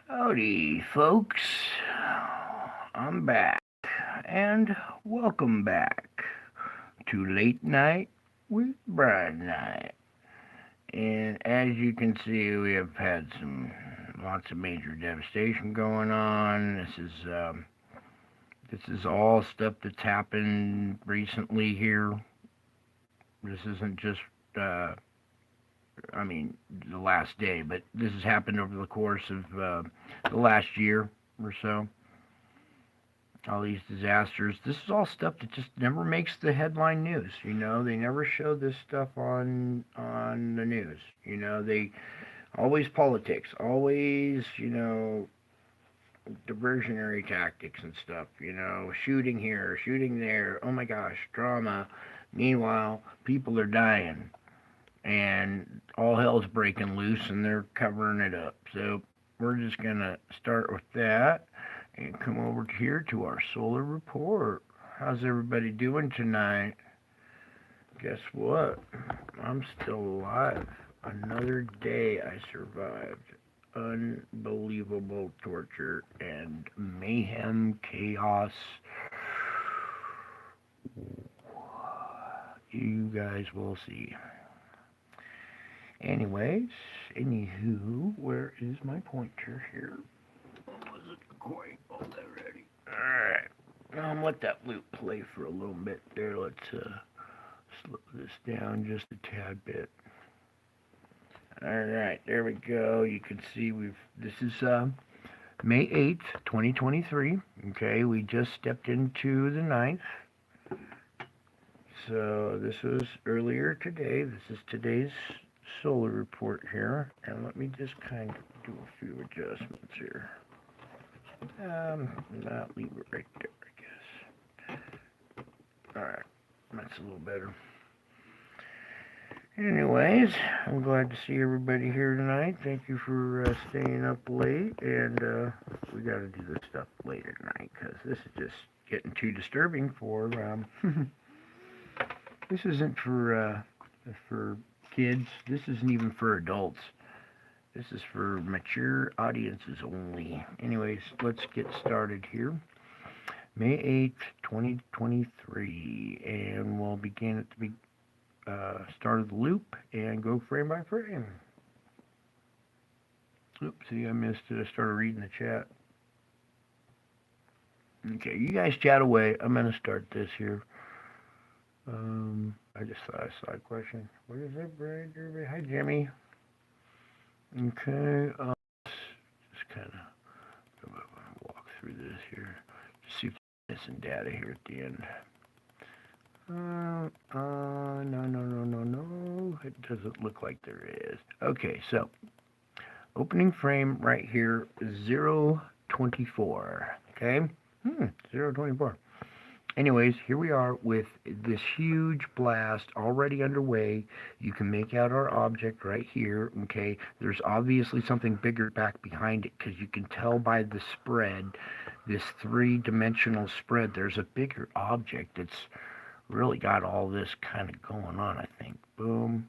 Howdy, folks. I'm back, and welcome back to Late Night with Brian Knight. And as you can see, we have had lots of major devastation going on. This is all stuff that's happened recently here. This isn't just uh, I mean, the last day, but this has happened over the course of the last year or so. All these disasters. This is all stuff that just never makes the headline news. They never show this stuff on the news. They always politics, always diversionary tactics and stuff. Shooting here, shooting there. Oh my gosh, drama. Meanwhile, people are dying and all hell's breaking loose and they're covering it up. So we're just gonna start with that and come over here to our solar report. How's everybody doing tonight? Guess what? I'm still alive. Another day I survived. Unbelievable torture and mayhem, chaos. You guys will see. Anyways, anywho, where is my pointer here? Was it quite all that ready? Alright. Let that loop play for a little bit there. Let's slow this down just a tad bit. Alright, there we go. You can see this is May 8th, 2023. Okay, we just stepped into the 9th. So this was earlier today. This is today's solar report here, and let me just kind of do a few adjustments here. Not leave it right there, I guess. Alright, that's a little better. Anyways, I'm glad to see everybody here tonight. Thank you for staying up late, and we got to do this stuff late at night, because this is just getting too disturbing for, this isn't for kids. This isn't even for adults. This is for mature audiences only. Anyways, let's get started here. May 8th, 2023. And we'll begin at the start of the loop and go frame by frame. Oopsie, I missed it. I started reading the chat. Okay, you guys chat away. I'm going to start this here. I just thought I saw a question. What is it, Brian? Hi, Jimmy. Okay, just kind of walk through this here. Just see if there's missing data here at the end. No. It doesn't look like there is. Okay, so opening frame right here, 024. Okay, 024. Anyways, here we are with this huge blast already underway. You can make out our object right here, okay? There's obviously something bigger back behind it because you can tell by the spread, this three-dimensional spread, there's a bigger object that's really got all this kind of going on, I think. Boom.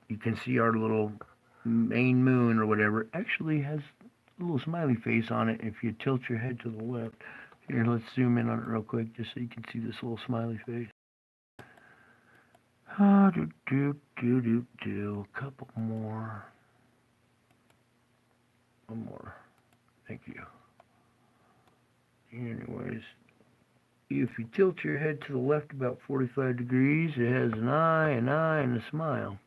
You can see our little main moon or whatever actually has a little smiley face on it if you tilt your head to the left. Here, let's zoom in on it real quick just so you can see this little smiley face. Couple more. One more. Thank you. Anyways, if you tilt your head to the left about 45 degrees, it has an eye, and a smile.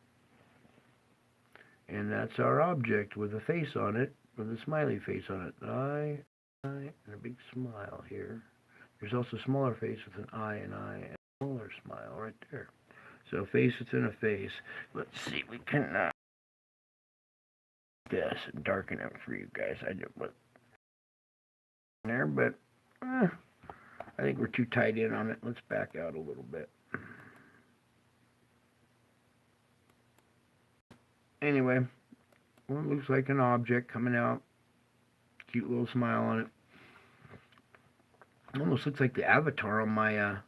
And that's our object with a face on it. With a smiley face on it. Eye, and a big smile here. There's also a smaller face with an eye, and a smaller smile right there. So face within a face. Let's see, we can this and darken it for you guys. I did what there, but I think we're too tight in on it. Let's back out a little bit. Anyway. Well, it looks like an object coming out. Cute little smile on it. Almost looks like the avatar on my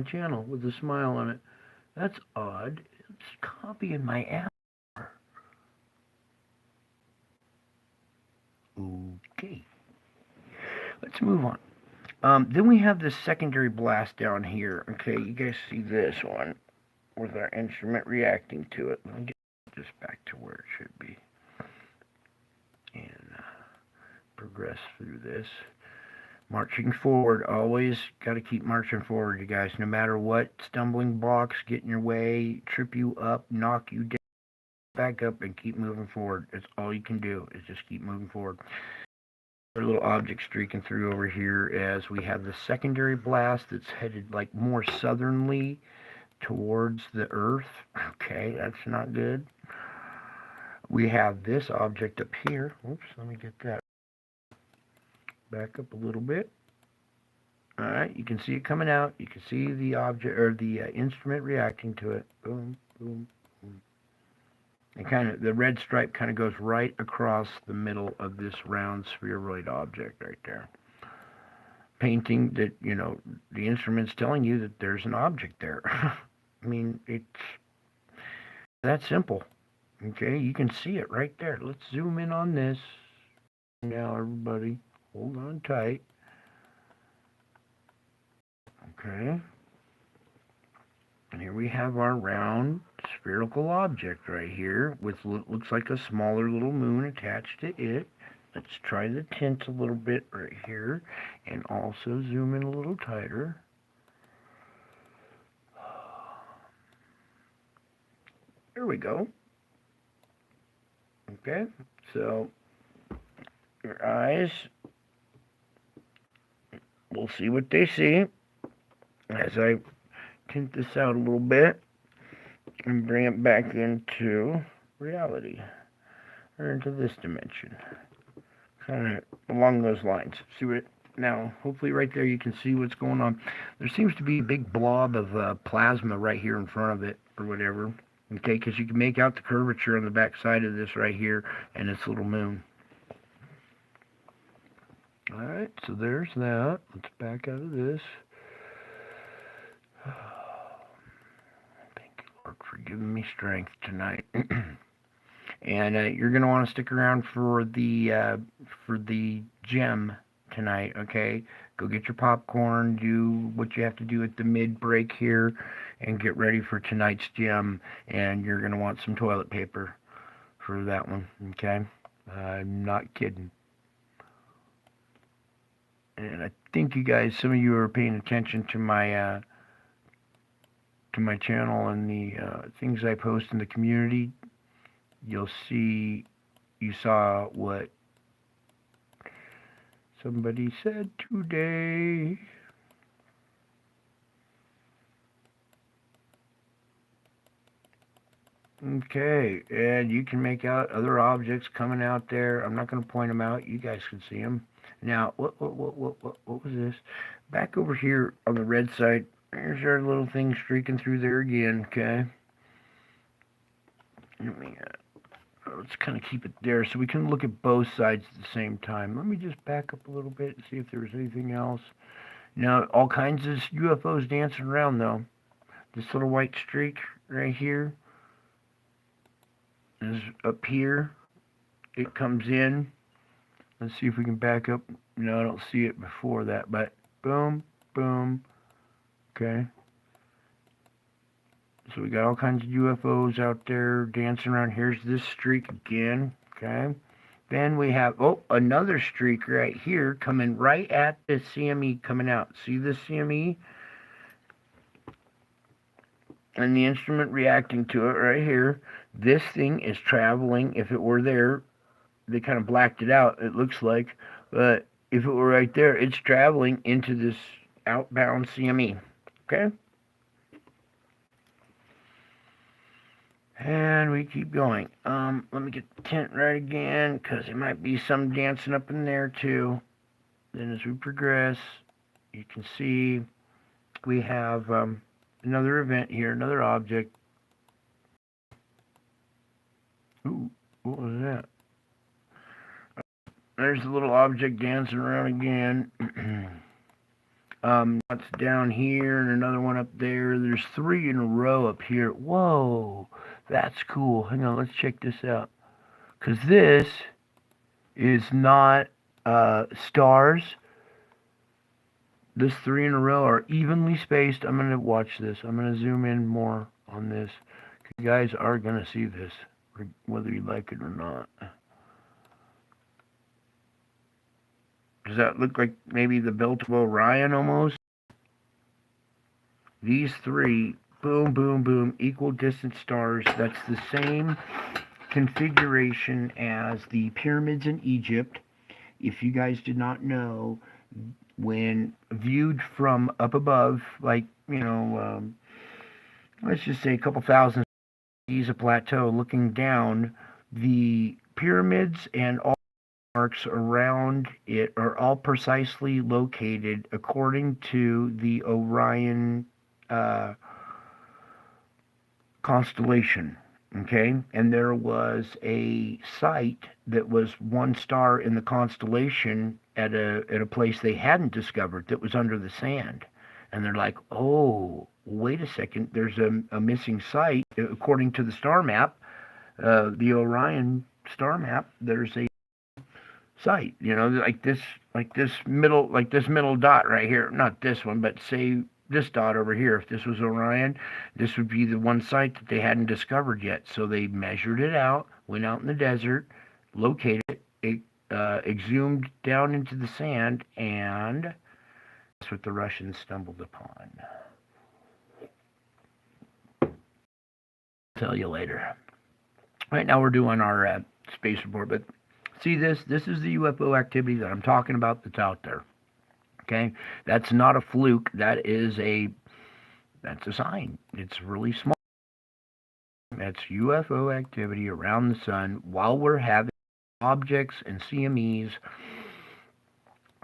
channel with a smile on it. That's odd. It's copying my avatar. Okay, let's move on. Then we have this secondary blast down here. Okay, you guys see this one with our instrument reacting to it. Let me get this back to where it should be and progress through this. Marching forward, always got to keep marching forward, you guys. No matter what stumbling blocks get in your way, trip you up, knock you down, back up and keep moving forward. That's all you can do is just keep moving forward. A little object streaking through over here as we have the secondary blast that's headed like more southerly towards the earth. Okay, that's not good. We have this object up here. Oops, let me get that back up a little bit. All right, you can see it coming out. You can see the object or the instrument reacting to it. Boom, boom, boom. And kind of the red stripe kind of goes right across the middle of this round spheroid object right there. Painting that, you know, the instrument's telling you that there's an object there. I mean, it's that simple. Okay, you can see it right there. Let's zoom in on this. Now, everybody, hold on tight. Okay. And here we have our round spherical object right here with what looks like a smaller little moon attached to it. Let's try the tint a little bit right here and also zoom in a little tighter. There we go. Okay, so your eyes, we'll see what they see as I tint this out a little bit and bring it back into reality or into this dimension. Kind of along those lines. See what now, hopefully right there you can see what's going on. There seems to be a big blob of plasma right here in front of it or whatever. Okay, because you can make out the curvature on the back side of this right here and this little moon. Alright, so there's that. Let's back out of this. Thank you, Lord, for giving me strength tonight. And you're going to want to stick around for the gem tonight, okay? Go get your popcorn, do what you have to do at the mid-break here, and get ready for tonight's gem. And you're going to want some toilet paper for that one, okay? I'm not kidding. And I think you guys, some of you are paying attention to my channel and the things I post in the community. You'll see, you saw what somebody said today. Okay, and you can make out other objects coming out there. I'm not going to point them out. You guys can see them. Now, what was this? Back over here on the red side, there's our little thing streaking through there again, okay? Let me, let's kind of keep it there so we can look at both sides at the same time. Let me just back up a little bit and see if there was anything else. Now, all kinds of UFOs dancing around, though. This little white streak right here is up here. It comes in. Let's see if we can back up. No, I don't see it before that, but boom, boom. Okay. So we got all kinds of UFOs out there dancing around. Here's this streak again, okay? Then we have, oh, another streak right here coming right at the CME coming out. See this CME? And the instrument reacting to it right here. This thing is traveling. If it were there, they kind of blacked it out, it looks like. But if it were right there, it's traveling into this outbound CME, okay? And we keep going. Let me get the tint right again, because there might be some dancing up in there too. Then as we progress, you can see we have another event here, another object. Ooh, what was that? There's a little object dancing around again. That's down here and another one up there. There's 3 in a row up here. Whoa, that's cool. Hang on, let's check this out. Because this is not stars. This 3 in a row are evenly spaced. I'm going to watch this. I'm going to zoom in more on this. You guys are going to see this, whether you like it or not. Does that look like maybe the belt of Orion almost? These 3, boom, boom, boom, equal distance stars. That's the same configuration as the pyramids in Egypt. If you guys did not know, when viewed from up above, like, let's just say a couple thousand Giza Plateau, looking down, the pyramids and all marks around it are all precisely located according to the Orion constellation. Okay, and there was a site that was one star in the constellation at a place they hadn't discovered that was under the sand, and they're like, oh, wait a second, there's a missing site according to the star map, the Orion star map. There's a site, like this middle dot right here, not this one, but say this dot over here. If this was Orion, this would be the one site that they hadn't discovered yet. So they measured it out, went out in the desert, located it, exhumed down into the sand, and that's what the Russians stumbled upon. I'll tell you later. Right now we're doing our space report, but see this is the UFO activity that I'm talking about that's out there. Okay, that's not a fluke. That's a sign. It's really small. That's UFO activity around the sun while we're having objects and CMEs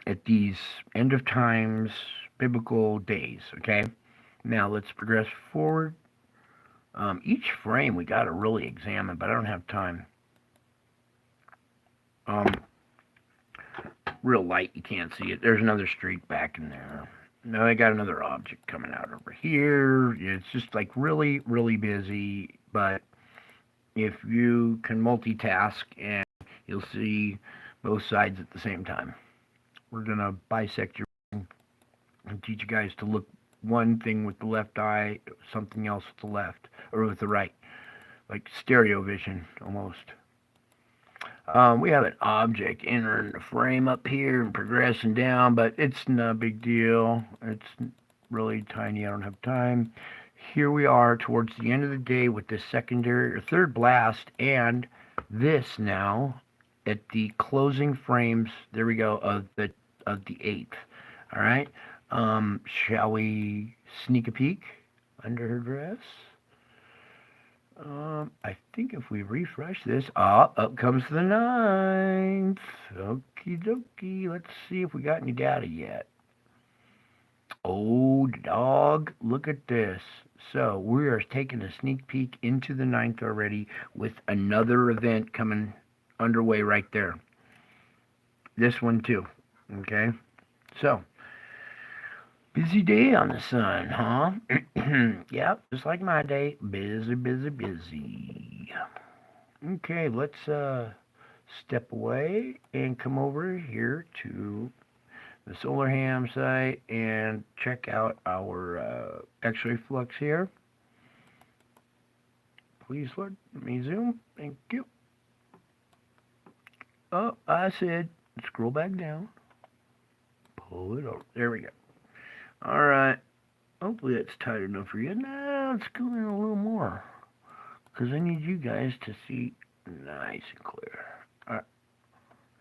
at these end of times biblical days. Okay, now let's progress forward. Each frame we got to really examine, but I don't have time. Real light, you can't see it. There's another streak back in there. Now I got another object coming out over here. It's just like really, really busy, but if you can multitask, and you'll see both sides at the same time. We're going to bisect your and teach you guys to look one thing with the left eye, something else with the left, or with the right, like stereo vision almost. We have an object entering the frame up here and progressing down, but it's not a big deal. It's really tiny. I don't have time. Here we are towards the end of the day with the secondary or third blast, and this now at the closing frames. There we go, of the 8th. All right. Shall we sneak a peek under her dress? I think if we refresh this, up comes the 9th. Okie dokie. Let's see if we got any data yet. Oh, dog, look at this. So we are taking a sneak peek into the 9th already with another event coming underway right there. This one too. Okay. So, busy day on the sun, huh? Yep, just like my day. Busy, busy, busy. Okay, let's step away and come over here to the Solar Ham site and check out our X-ray flux here. Please, Lord, let me zoom. Thank you. Oh, I said scroll back down. Pull it over. There we go. All right. Hopefully that's tight enough for you. Now let's go in a little more, because I need you guys to see nice and clear. All right.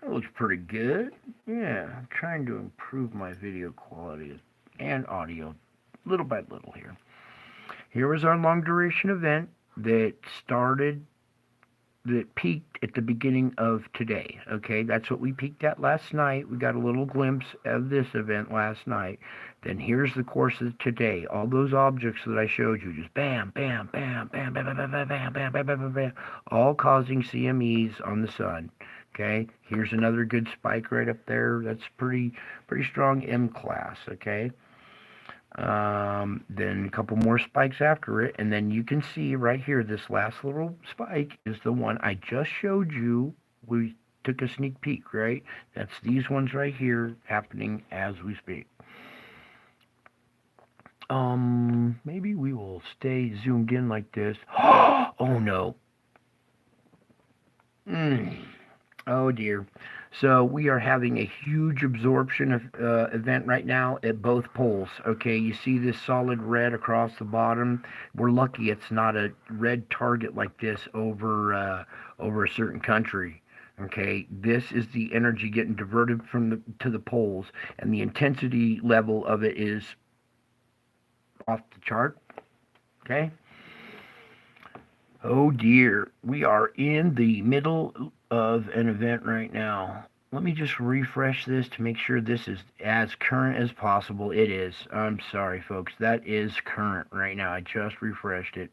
That looks pretty good. Yeah, I'm trying to improve my video quality and audio little by little here. Here was our long duration event that peaked at the beginning of today. Okay, that's what we peaked at last night. We got a little glimpse of this event last night. Then here's the course of today. All those objects that I showed you, just bam, bam, bam, bam, bam, bam, bam, bam, bam, bam, bam, bam, bam, all causing CMEs on the sun. Okay, here's another good spike right up there. That's pretty strong M class. Okay. Then a couple more spikes after it, and then you can see right here, this last little spike is the one I just showed you. We took a sneak peek, right? That's these ones right here happening as we speak. Maybe we will stay zoomed in like this. Oh no. Oh dear. So we are having a huge absorption of, event right now at both poles. Okay, you see this solid red across the bottom. We're lucky it's not a red target like this over a certain country. Okay, this is the energy getting diverted from the to the poles, and the intensity level of it is off the chart. Okay. Oh dear, we are in the middle of an event right now. Let me just refresh this to make sure this is as current as possible. It is. I'm sorry, folks. That is current right now. I just refreshed it.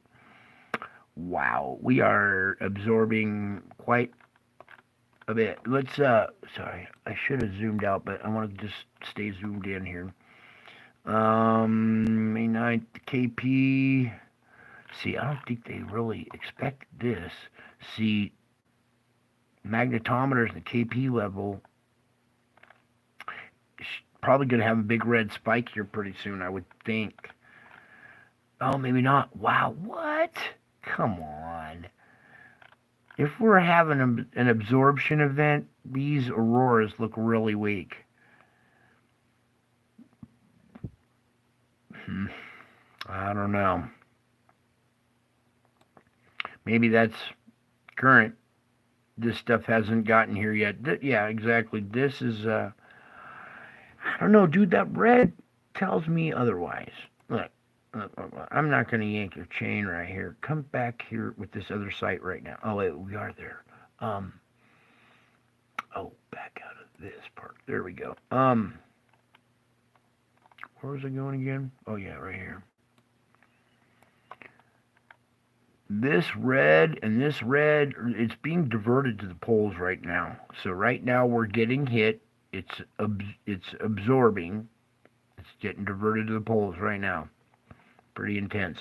Wow, we are absorbing quite a bit. Sorry, I should have zoomed out, but I want to just stay zoomed in here. May 9th, KP. See, I don't think they really expect this. See, magnetometers, the KP level, probably going to have a big red spike here pretty soon, I would think. Oh, maybe not. Wow, what? Come on. If we're having an absorption event, these auroras look really weak. I don't know. Maybe that's current. This stuff hasn't gotten here yet. Yeah, exactly. This is, I don't know, dude. That red tells me otherwise. Look, I'm not going to yank your chain right here. Come back here with this other site right now. Oh, wait, we are there. Oh, back out of this part. There we go. Where was I going again? Oh, yeah, right here. This red and this red, it's being diverted to the poles right now. So right now we're getting hit. It's absorbing. It's getting diverted to the poles right now. Pretty intense.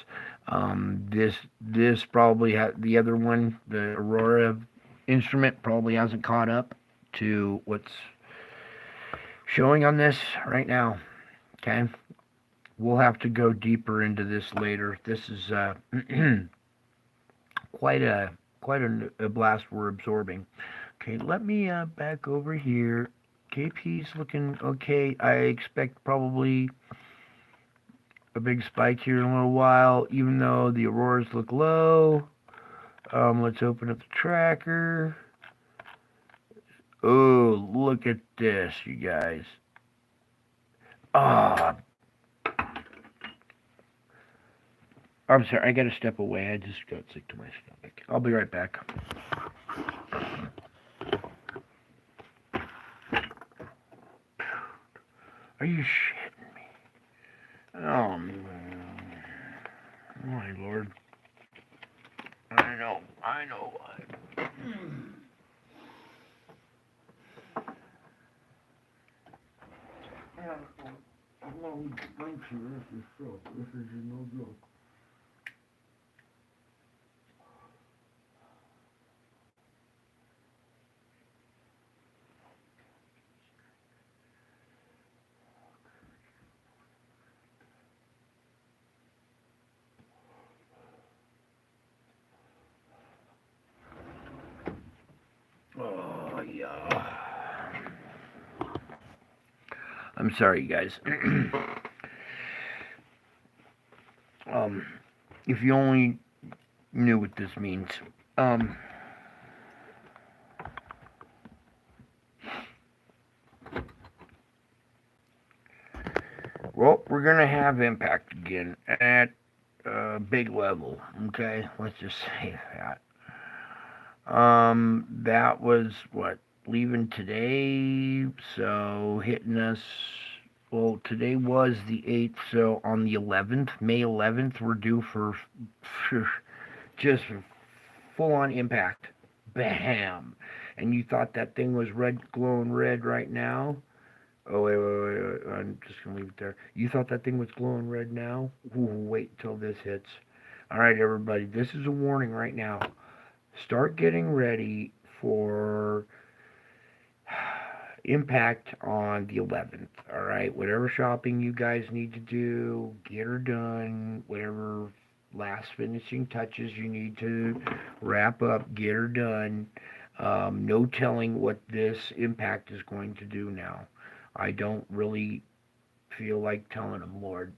This probably the other one, the Aurora instrument, probably hasn't caught up to what's showing on this right now. Okay, we'll have to go deeper into this later. This is quite a blast we're absorbing. Okay, let me back over here. KP's looking okay. I expect probably a big spike here in a little while, even though the auroras look low. Let's open up the tracker. Oh, look at this, you guys. Ah, I'm sorry, I gotta step away. I just got sick to my stomach. I'll be right back. Are you shitting me? Oh, my lord. I know. This is no joke. Oh, yeah. I'm sorry, you guys. If you only knew what this means. Well, we're going to have impact again at a big level, okay? Let's just say that. That was what? Leaving today, so hitting us. Well, today was the 8th, so on the 11th, May 11th, we're due for just full on impact. Bam! And you thought that thing was glowing red right now? Oh, wait. I'm just going to leave it there. You thought that thing was glowing red now? Ooh, wait until this hits. All right, everybody, this is a warning right now. Start getting ready for impact on the 11th. All right, whatever shopping you guys need to do, get her done. Whatever last finishing touches you need to wrap up, get her done. No telling what this impact is going to do now. I don't really feel like telling them, Lord.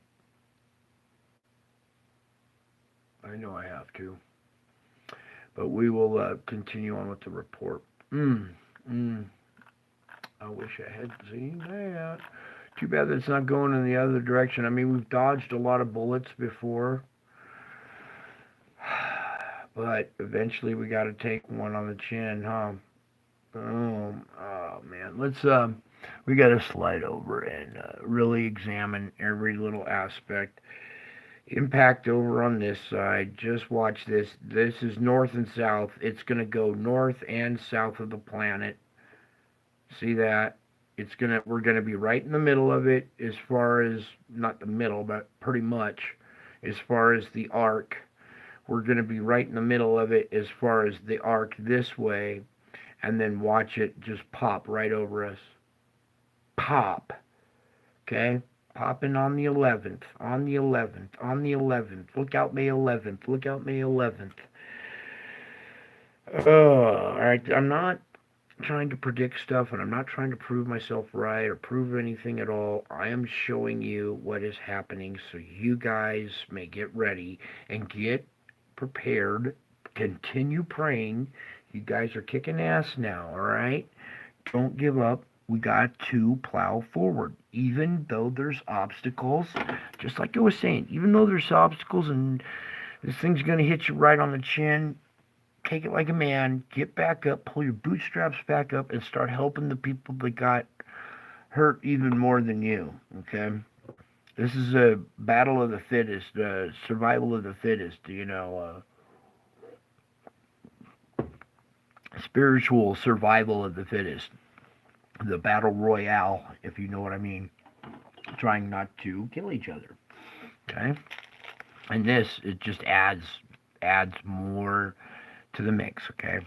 I know I have to. But we will continue on with the report. Mm, mm. I wish I had seen that. Too bad that's not going in the other direction. I mean, we've dodged a lot of bullets before, but eventually we got to take one on the chin, huh? Boom. Oh man, let's we got to slide over and really examine every little aspect. Impact over on this side. Just watch this. This is north and south. It's going to go north and south of the planet. See that? We're gonna be right in the middle of it as far as not the middle, but pretty much as far as the arc. We're gonna be right in the middle of it as far as the arc this way, and then watch it just pop right over us. Pop. Okay? Popping on the 11th, on the 11th, on the 11th. Look out, May 11th. Look out, May 11th. Oh, all right. I'm not trying to predict stuff, and I'm not trying to prove myself right or prove anything at all. I am showing you what is happening so you guys may get ready and get prepared. Continue praying. You guys are kicking ass now, all right? Don't give up. We got to plow forward. Even though there's obstacles, just like I was saying, even though there's obstacles and this thing's going to hit you right on the chin, take it like a man, get back up, pull your bootstraps back up, and start helping the people that got hurt even more than you, okay? This is a battle of the fittest, survival of the fittest, spiritual survival of the fittest. The battle royale, if you know what I mean. Trying not to kill each other, okay? And this, it just adds more to the mix, okay?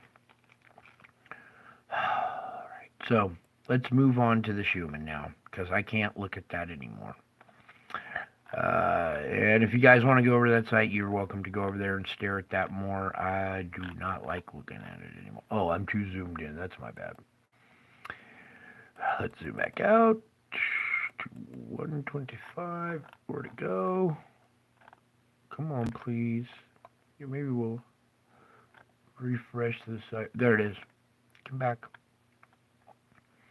All right, so let's move on to the Schumann now, because I can't look at that anymore. And if you guys want to go over to that site, you're welcome to go over there and stare at that more. I do not like looking at it anymore. Oh, I'm too zoomed in. That's my bad. Let's zoom back out. 125. Where to go? Come on, please. Yeah, maybe we'll refresh the site. There it is. Come back.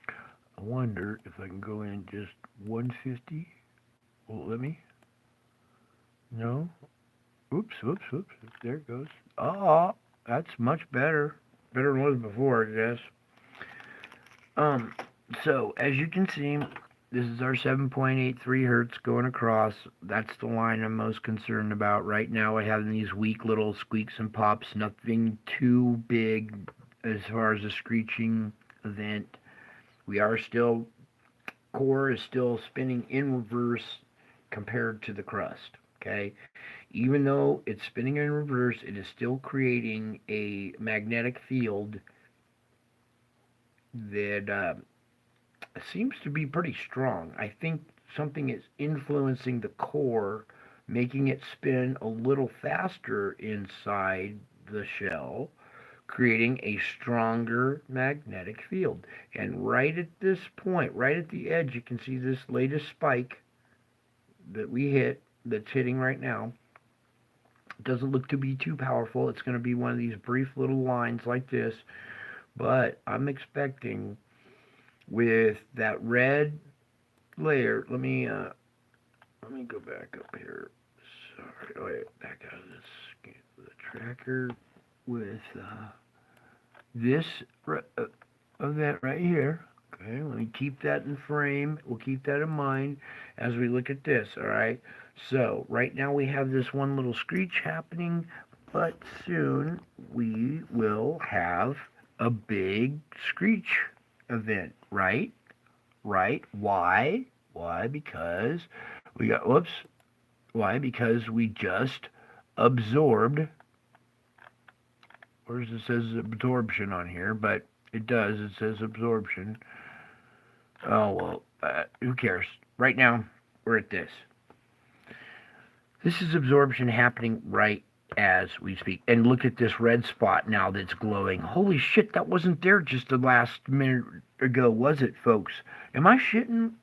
I wonder if I can go in just 150. Will it let me? No. Oops. There it goes. Oh, that's much better. Better than it was before, I guess. So, as you can see, this is our 7.83 hertz going across. That's the line I'm most concerned about. Right now, I have these weak little squeaks and pops. Nothing too big as far as a screeching event. We are still, core is still spinning in reverse compared to the crust. Okay, even though it's spinning in reverse, it is still creating a magnetic field that seems to be pretty strong. I think something is influencing the core, making it spin a little faster inside the shell, creating a stronger magnetic field. And right at this point, right at the edge, you can see this latest spike that we hit, that's hitting right now. It doesn't look to be too powerful. It's going to be one of these brief little lines like this. But I'm expecting with that red layer, let me go back up here. Sorry, oh wait, back out of this the tracker with this event right here. Okay, let me keep that in frame. We'll keep that in mind as we look at this. All right. So right now we have this one little screech happening, but soon we will have a big screech event, right? Right? Why? Why? Because we got, whoops. Why? Because we just absorbed, or it says absorption on here, but it does, it says absorption. Oh, well, who cares? Right now, we're at this. This is absorption happening right as we speak. And look at this red spot now that's glowing. Holy shit, that wasn't there just the last minute ago, was it, folks? Am I shitting?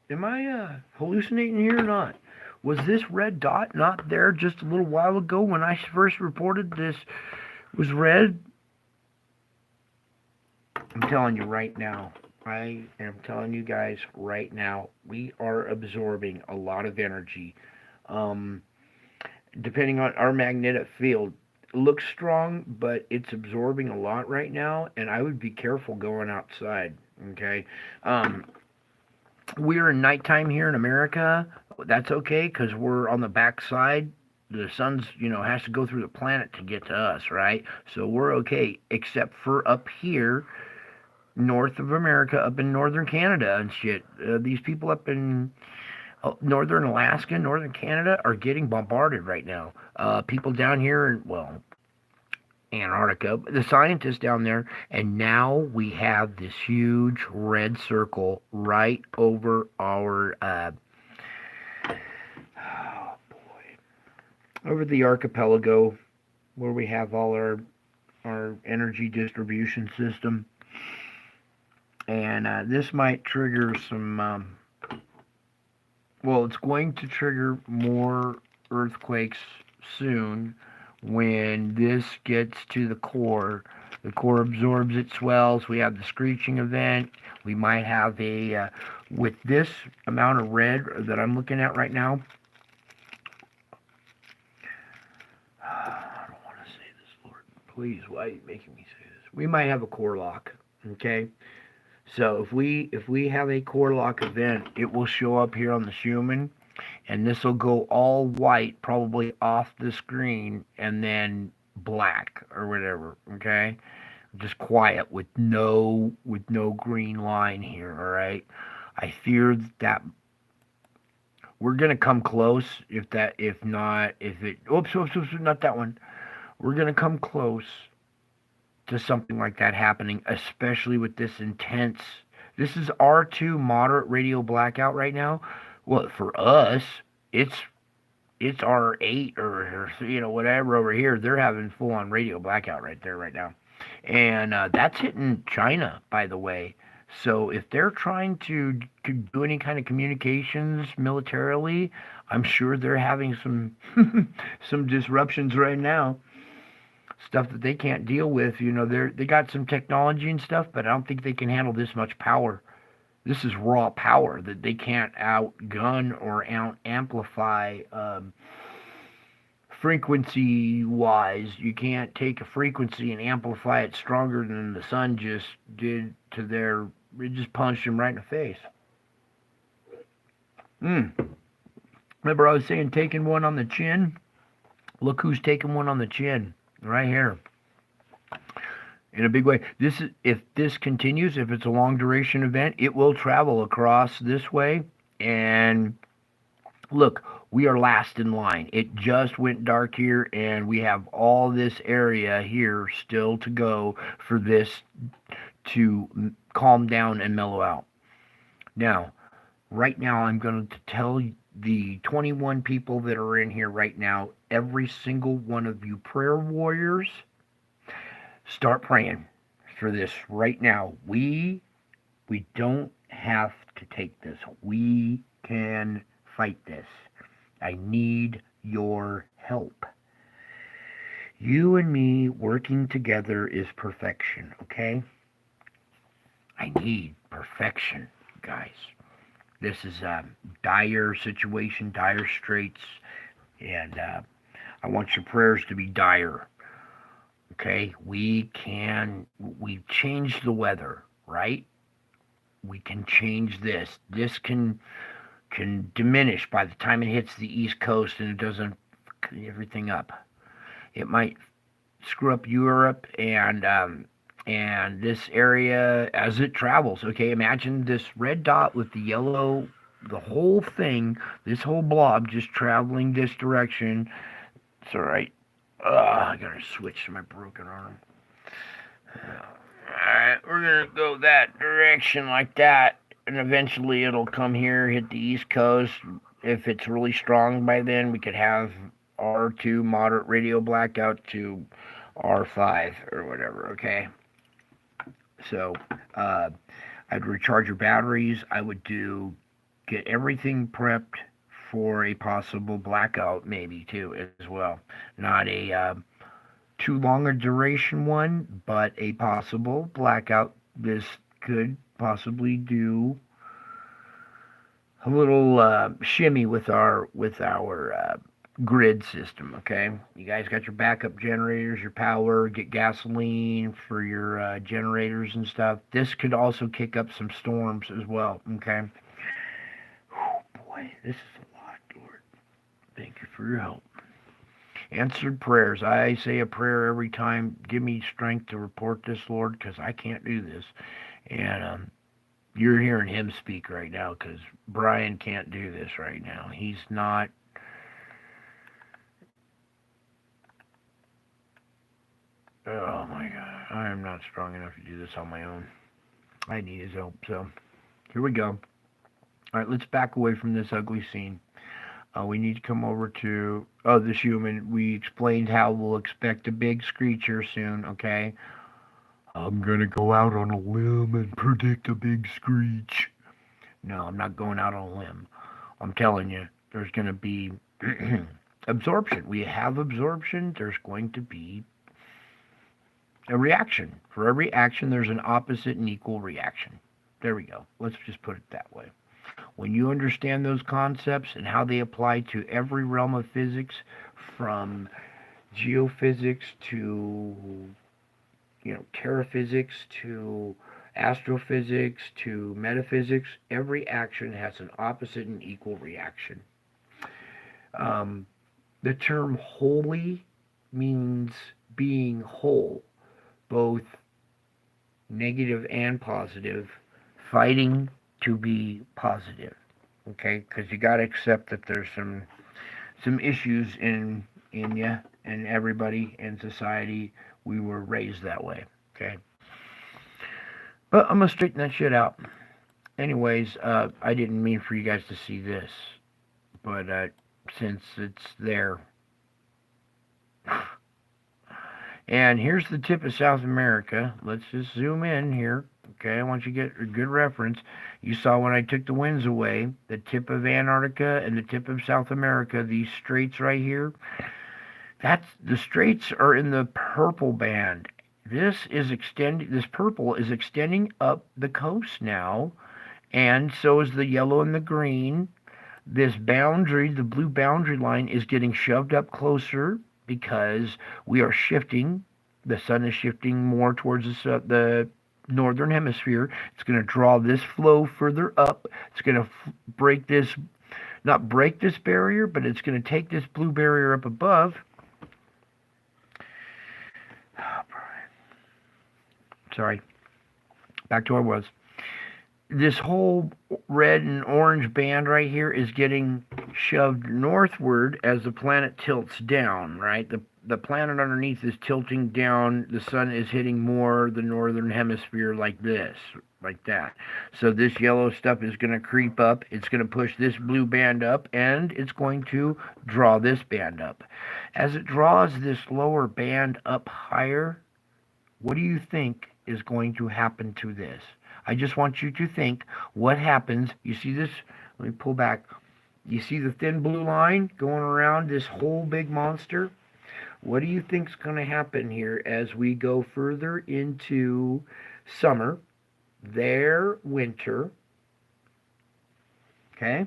Am I hallucinating here or not? Was this red dot not there just a little while ago when I first reported this was red? I'm telling you right now. I am telling you guys right now, we are absorbing a lot of energy. Um, Depending on our magnetic field, it looks strong, but it's absorbing a lot right now, and I would be careful going outside. Okay, um, we're in nighttime here in America. That's okay because we're on the back side. The sun's, has to go through the planet to get to us, right? So we're okay, except for up here, north of America, up in northern Canada and shit. These people up in northern Alaska, northern Canada are getting bombarded right now. People down here in, well, Antarctica, the scientists down there, and now we have this huge red circle right over our, oh boy, over the archipelago where we have all our energy distribution system. And this might trigger some, well, it's going to trigger more earthquakes soon when this gets to the core. The core absorbs it, swells. We have the screeching event. We might have with this amount of red that I'm looking at right now. I don't want to say this, Lord. Please, why are you making me say this? We might have a core lock. Okay. So if we have a core lock event, it will show up here on the Schumann, and this will go all white, probably off the screen, and then black or whatever. Okay, just quiet with no green line here. All right, I fear that we're gonna come close. If not, if it, oops, not that one. We're gonna come close to something like that happening, especially with this intense. This is R2 moderate radio blackout right now. Well, for us, it's it's R8 or whatever over here. They're having full on radio blackout right there right now, and that's hitting China, by the way. So if they're trying to do any kind of communications militarily, I'm sure they're having some some disruptions right now, stuff that they can't deal with. They got some technology and stuff, but I don't think they can handle this much power. This is raw power that they can't outgun or out amplify. Frequency wise, you can't take a frequency and amplify it stronger than the sun just did to their. It just punched them right in the face. Mm. Remember, I was saying taking one on the chin? Look who's taking one on the chin right here in a big way. This is if this continues, if it's a long duration event, it will travel across this way. And look, we are last in line. It just went dark here, and we have all this area here still to go for this to calm down and mellow out. Now, right now, I'm going to tell the 21 people that are in here right now, every single one of you prayer warriors, start praying for this right now. We don't have to take this. We can fight this. I need your help. You and me working together is perfection, okay? I need perfection, guys. This is a dire situation, dire straits, and I want your prayers to be dire. Okay, we change the weather, right? We can change this. This can diminish by the time it hits the East Coast and it doesn't fuck everything up. It might screw up Europe and this area as it travels. Okay, imagine this red dot with the yellow, the whole thing, this whole blob just traveling this direction. It's all right. I gotta switch to my broken arm. Alright, we're gonna go that direction like that. and eventually it'll come here, hit the East Coast. If it's really strong by then, we could have R2 moderate radio blackout to R5 or whatever, okay? So, I'd recharge your batteries. I would get everything prepped for a possible blackout, maybe too, as well. Not a too long a duration one, but a possible blackout. This could possibly do a little shimmy with our grid system. Okay, you guys got your backup generators, your power, get gasoline for your generators and stuff. This could also kick up some storms as well. Okay. Oh boy, this is a lot, Lord. Thank you for your help. Answered prayers. I say a prayer every time. Give me strength to report this, Lord, because I can't do this. And you're hearing him speak right now because Brian can't do this right now. He's not. Oh my God. I am not strong enough to do this on my own. I need his help. So here we go. All right, let's back away from this ugly scene. We need to come over to this human. We explained how we'll expect a big screecher soon, okay? I'm gonna go out on a limb and predict a big screech. No, I'm not going out on a limb. I'm telling you, there's gonna be absorption. We have absorption. There's going to be a reaction. For every action, there's an opposite and equal reaction. There we go. Let's just put it that way. When you understand those concepts and how they apply to every realm of physics, from geophysics to terraphysics to astrophysics to metaphysics, every action has an opposite and equal reaction. The term holy means being whole, both negative and positive, fighting to be positive, okay? Because you got to accept that there's some issues in you and everybody in society. We were raised that way, okay? But I'm gonna straighten that shit out. Anyways, I didn't mean for you guys to see this, but since it's there. And here's the tip of South America. Let's just zoom in here. Okay, I want you to get a good reference. You saw when I took the winds away, the tip of Antarctica and the tip of South America, these straits right here. The straits are in the purple band. This purple is extending up the coast now, and so is the yellow and the green. This boundary, the blue boundary line, is getting shoved up closer because we are shifting. The sun is shifting more towards the northern hemisphere. It's going to draw this flow further up. It's going to not break this barrier, but it's going to take this blue barrier up above. Sorry. Back to where I was. This whole red and orange band right here is getting shoved northward as the planet tilts down, right? The planet underneath is tilting down. The sun is hitting more the northern hemisphere like this, like that. So this yellow stuff is going to creep up. It's going to push this blue band up, and it's going to draw this band up. As it draws this lower band up higher, what do you think is going to happen to this? I just want you to think what happens. You see this? Let me pull back. You see the thin blue line going around this whole big monster? What do you think's going to happen here as we go further into summer, their winter? Okay?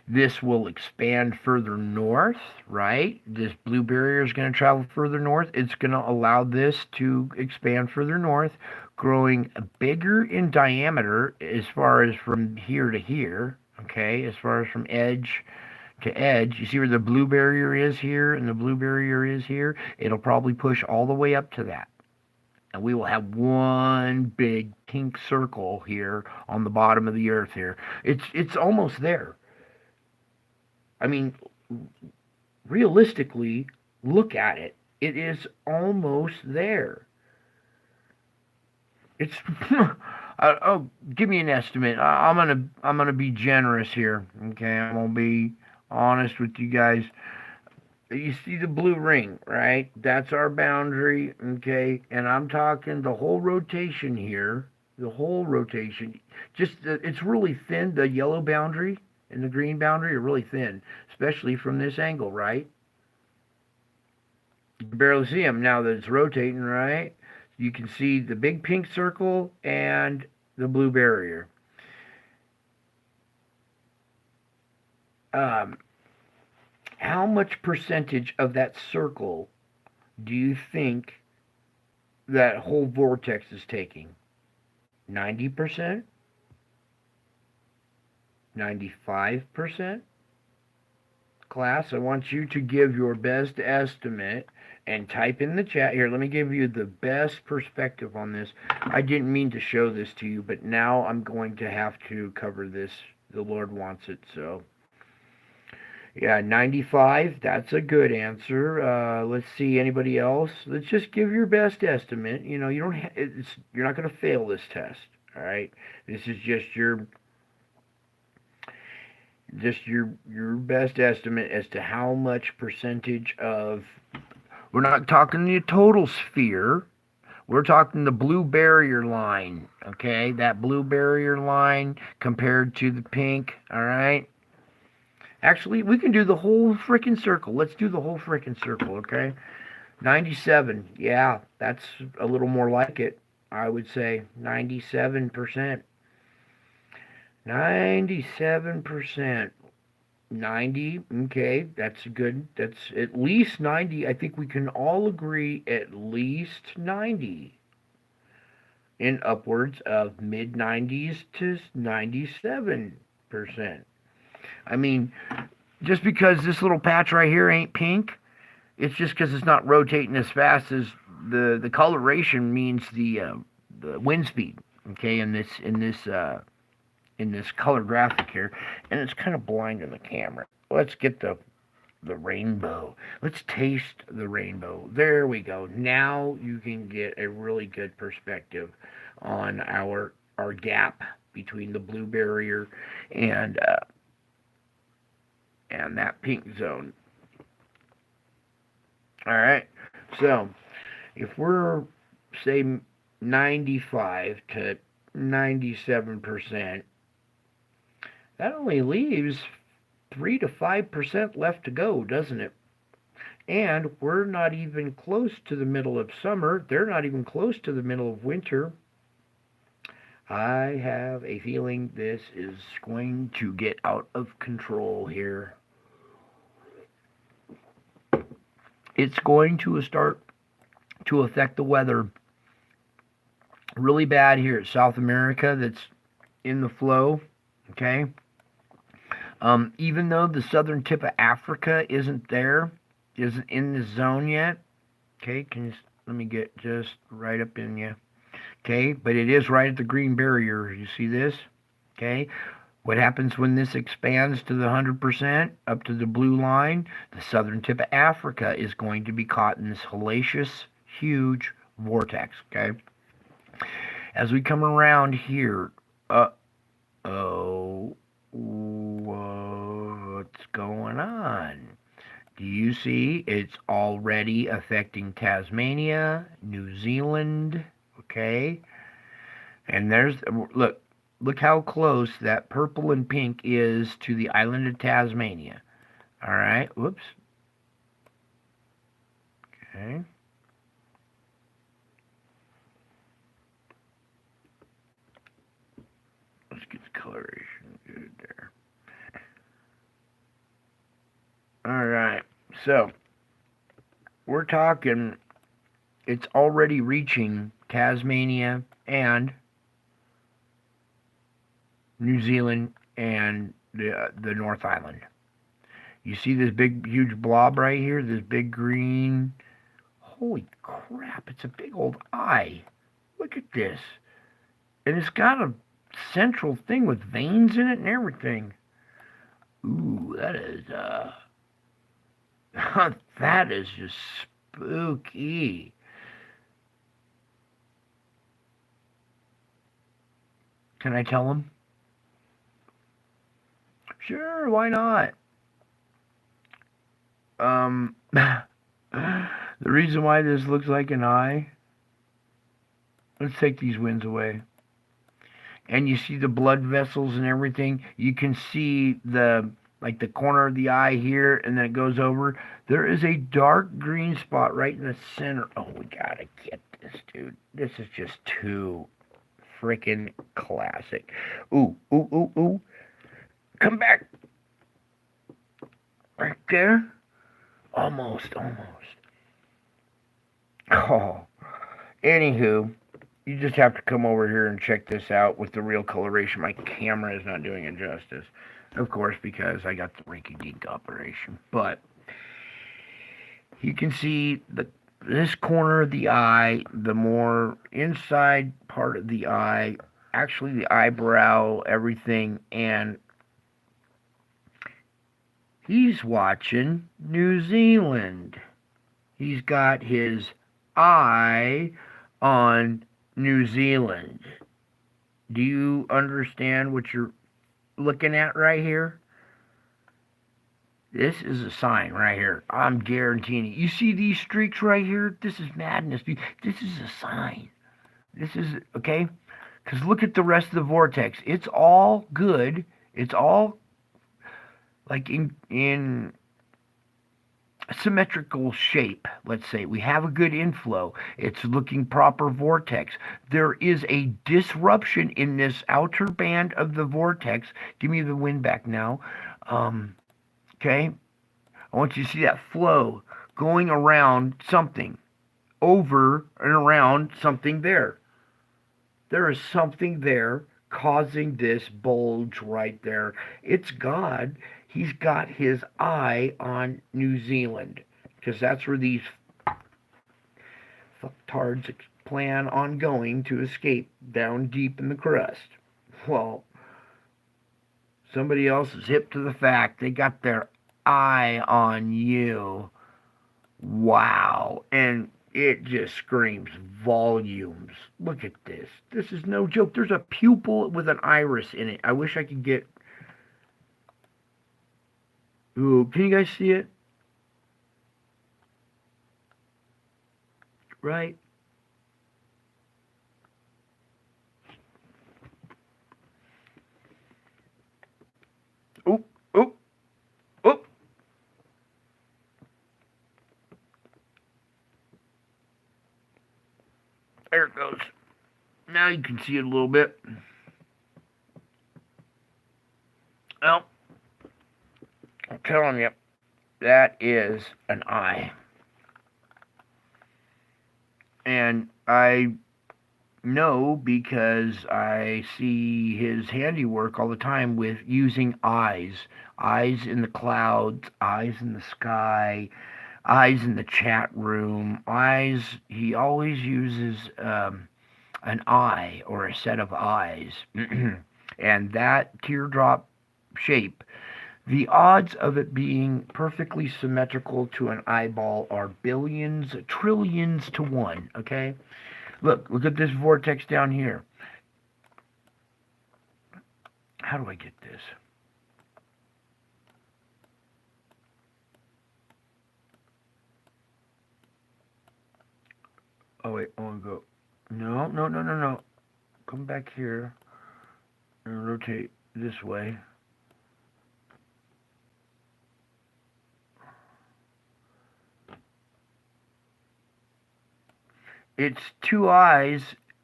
This will expand further north, right? This blue barrier is going to travel further north. It's going to allow this to expand further north, growing bigger in diameter as far as from here to here, okay? As far as from edge to edge. You see where the blue barrier is here and the blue barrier is here? It'll probably push all the way up to that. And we will have one big pink circle here on the bottom of the earth here. It's almost there. I mean, realistically, look at it. It is almost there. It's, Oh, give me an estimate. I'm gonna be generous here. Okay, I'm gonna be honest with you guys. You see the blue ring, right? That's our boundary. Okay, and I'm talking the whole rotation here. The whole rotation. It's really thin. The yellow boundary and the green boundary are really thin, especially from this angle, right? You can barely see them now that it's rotating, right? You can see the big pink circle and the blue barrier. Um, how much percentage of that circle do you think that whole vortex is taking? 90%? 95%? Class, I want you to give your best estimate and type in the chat here. Let me give you the best perspective on this. I didn't mean to show this to you, but now I'm going to have to cover this. The Lord wants it, so. Yeah, 95. That's a good answer. Let's see anybody else. Let's just give your best estimate. You know, you don't. You're not going to fail this test. All right. This is just your best estimate as to how much percentage of. We're not talking the total sphere. We're talking the blue barrier line. Okay, that blue barrier line compared to the pink. All right. Actually, we can do the whole freaking circle. Let's do the whole freaking circle, okay? 97. Yeah, that's a little more like it. I would say 97%. 97%. 90. Okay, that's good. That's at least 90. I think we can all agree at least 90. In upwards of mid 90s to 97%. I mean, just because this little patch right here ain't pink, it's just because it's not rotating as fast as the coloration means the wind speed. Okay, in this color graphic here, and it's kind of blinding the camera. Let's get the rainbow. Let's taste the rainbow. There we go. Now you can get a really good perspective on our gap between the blue barrier and that pink zone. All right. So if we're say 95 to 97%, that only leaves 3 to 5% left to go, doesn't it? And we're not even close to the middle of summer. They're not even close to the middle of winter. I have a feeling this is going to get out of control here. It's going to start to affect the weather really bad here at South America that's in the flow, okay? Even though the southern tip of Africa isn't in the zone yet, okay? Let me get just right up in you, okay? But it is right at the green barrier. You see this, okay? What happens when this expands to the 100% up to the blue line? The southern tip of Africa is going to be caught in this hellacious, huge vortex, okay? As we come around here, uh-oh, what's going on? Do you see it's already affecting Tasmania, New Zealand, okay? And look how close that purple and pink is to the island of Tasmania. All right, whoops. Okay. Let's get the coloration good there. All right, so we're talking, it's already reaching Tasmania and New Zealand and the North Island. You see this big, huge blob right here? This big green. Holy crap, it's a big old eye. Look at this. And it's got a central thing with veins in it and everything. Ooh, that is, that is just spooky. Can I tell him? Sure, why not? The reason why this looks like an eye, let's take these winds away. And you see the blood vessels and everything. You can see the like the corner of the eye here, and then it goes over. There is a dark green spot right in the center. Oh, we gotta get this, dude. This is just too freaking classic. Ooh, ooh, ooh, ooh. Come back. Right there. Almost, almost. Oh. Anywho, you just have to come over here and check this out with the real coloration. My camera is not doing it justice, of course, because I got the rinky-dink operation. But you can see this corner of the eye, the more inside part of the eye, actually the eyebrow, everything, and he's watching New Zealand. He's got his eye on New Zealand. Do you understand what you're looking at right here? This is a sign right here. I'm guaranteeing it. You see these streaks right here? This is madness. This is a sign. This is, okay? Because look at the rest of the vortex. It's all good. It's all like in symmetrical shape, let's say. We have a good inflow. It's looking proper vortex. There is a disruption in this outer band of the vortex. Give me the wind back now. Okay? I want you to see that flow going around something, over and around something there. There is something there causing this bulge right there. It's God. He's got his eye on New Zealand because that's where these fucktards plan on going to escape down deep in the crust. Well, somebody else is hip to the fact they got their eye on you. Wow. And it just screams volumes. Look at this. This is no joke. There's a pupil with an iris in it. I wish I could get... Ooh, can you guys see it? Right? Oop, oop, oop. There it goes. Now you can see it a little bit. Well, I'm telling you, that is an eye. And I know because I see his handiwork all the time with using eyes. Eyes in the clouds, eyes in the sky, eyes in the chat room, eyes. He always uses an eye or a set of eyes. And that teardrop shape, the odds of it being perfectly symmetrical to an eyeball are billions, trillions to one, okay? Look at this vortex down here. How do I get this? Oh, wait, I want to go. No, no, no, no, no. Come back here and rotate this way. It's two eyes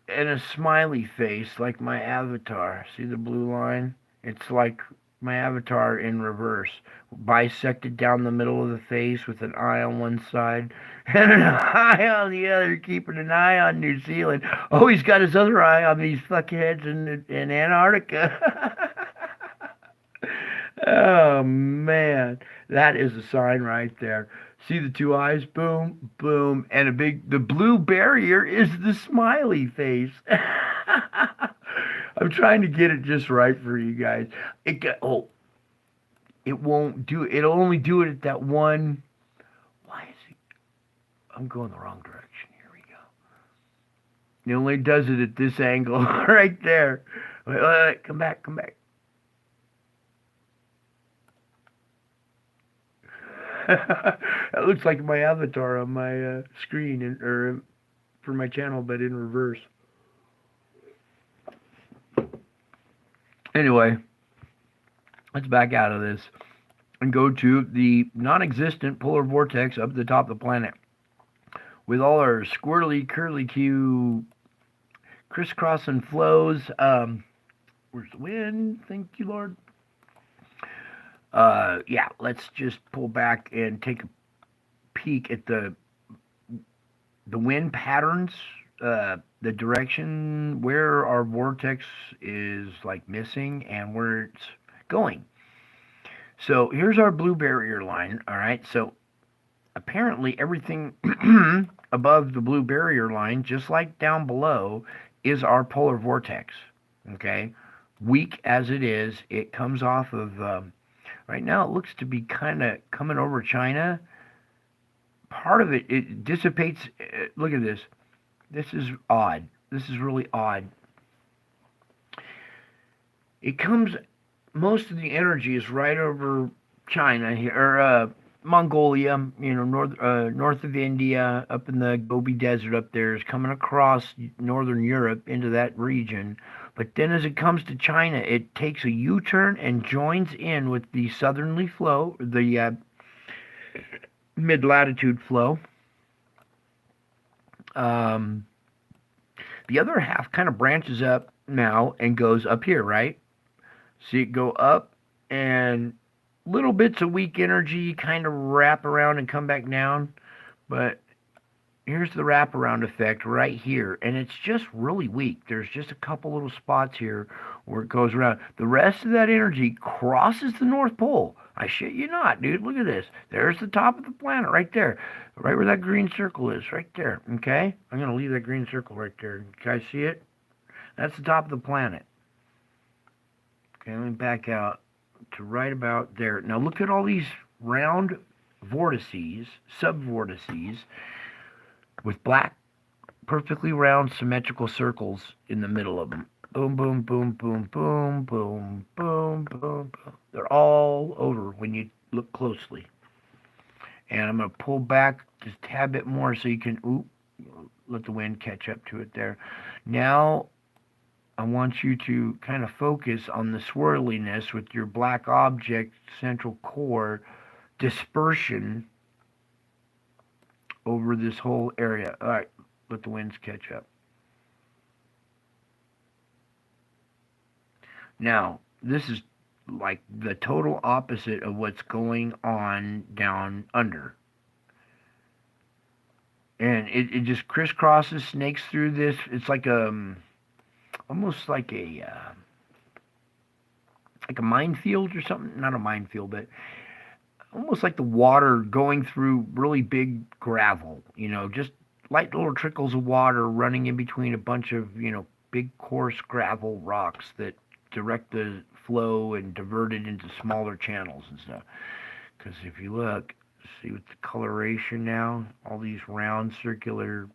and a smiley face like my avatar. See the blue line? It's like my avatar in reverse. Bisected down the middle of the face with an eye on one side and an eye on the other, keeping an eye on New Zealand. Oh, he's got his other eye on these fuckheads in Antarctica. Oh, man. That is a sign right there. See the two eyes? Boom, boom, and the blue barrier is the smiley face. I'm trying to get it just right for you guys. It won't do it. It'll only do it at that one. Why is it? I'm going the wrong direction. Here we go. It only does it at this angle right there. Wait, come back, come back. That looks like my avatar on my screen, or for my channel, but in reverse. Anyway, let's back out of this and go to the non-existent polar vortex up at the top of the planet. With all our squirrely, curly Q crisscrossing flows. Where's the wind? Thank you, Lord. Yeah, let's just pull back and take a peek at the wind patterns, the direction where our vortex is like missing and where it's going. So here's our blue barrier line. All right, so apparently everything above the blue barrier line, just like down below, is our polar vortex. Okay, weak as it is, it comes off of. Right now, it looks to be kind of coming over China. Part of it dissipates. Look at this. This is odd. This is really odd. It comes. Most of the energy is right over China here, or Mongolia. North of India, up in the Gobi Desert, up there is coming across northern Europe into that region. But then, as it comes to China, it takes a U-turn and joins in with the southerly flow, the mid-latitude flow. Um, the other half kind of branches up now and goes up here, right? See it go up, and little bits of weak energy kind of wrap around and come back down. But here's the wraparound effect right here, and it's just really weak. There's just a couple little spots here where it goes around. The rest of that energy crosses the North Pole. I shit you not, dude. Look at this. There's the top of the planet right there, right where that green circle is, right there. Okay, I'm gonna leave that green circle right there. You guys see it? That's the top of the planet. Okay, let me back out to right about there. Now look at all these round vortices, subvortices, with black, perfectly round, symmetrical circles in the middle of them. Boom, boom, boom, boom, boom, boom, boom, boom, boom. They're all over when you look closely. And I'm going to pull back just a tad bit more so you can let the wind catch up to it there. Now, I want you to kind of focus on the swirliness with your black object central core dispersion over this whole area. All right, let the winds catch up. Now, this is like the total opposite of what's going on down under. And it just crisscrosses, snakes through this. It's like almost like a minefield or something. Not a minefield, but almost like the water going through really big gravel. Just light little trickles of water running in between a bunch of big coarse gravel rocks that direct the flow and divert it into smaller channels and stuff. Because if you look, see with the coloration now, all these round circular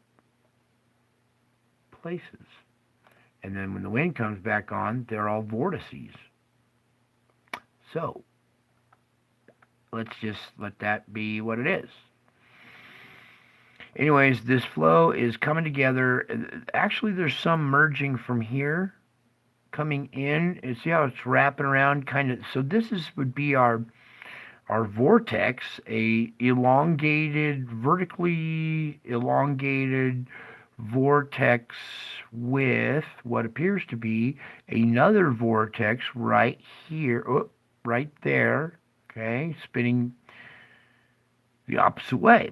places. And then when the wind comes back on, they're all vortices. So, let's just let that be what it is. Anyways, this flow is coming together. Actually, there's some merging from here coming in. And see how it's wrapping around kind of. So this would be our vortex, a vertically elongated vortex with what appears to be another vortex right here, right there, okay, spinning the opposite way.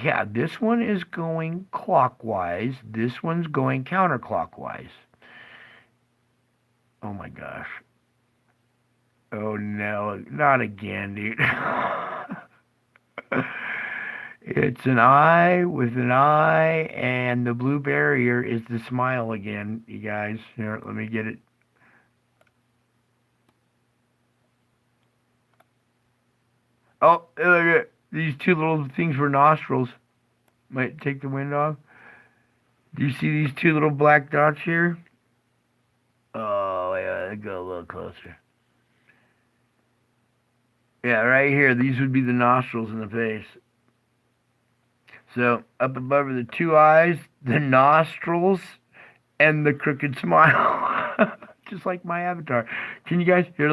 Yeah, this one is going clockwise, this one's going counterclockwise. Oh my gosh. Oh no, not again, dude. It's an eye with an eye, and the blue barrier is the smile again, you guys. Here, let me get it. Oh, look at these two little things were nostrils. Might take the wind off. Do you see these two little black dots here? Go a little closer. Yeah, right here. These would be the nostrils in the face. So up above are the two eyes, the nostrils, and the crooked smile. Just like my avatar. Can you guys here?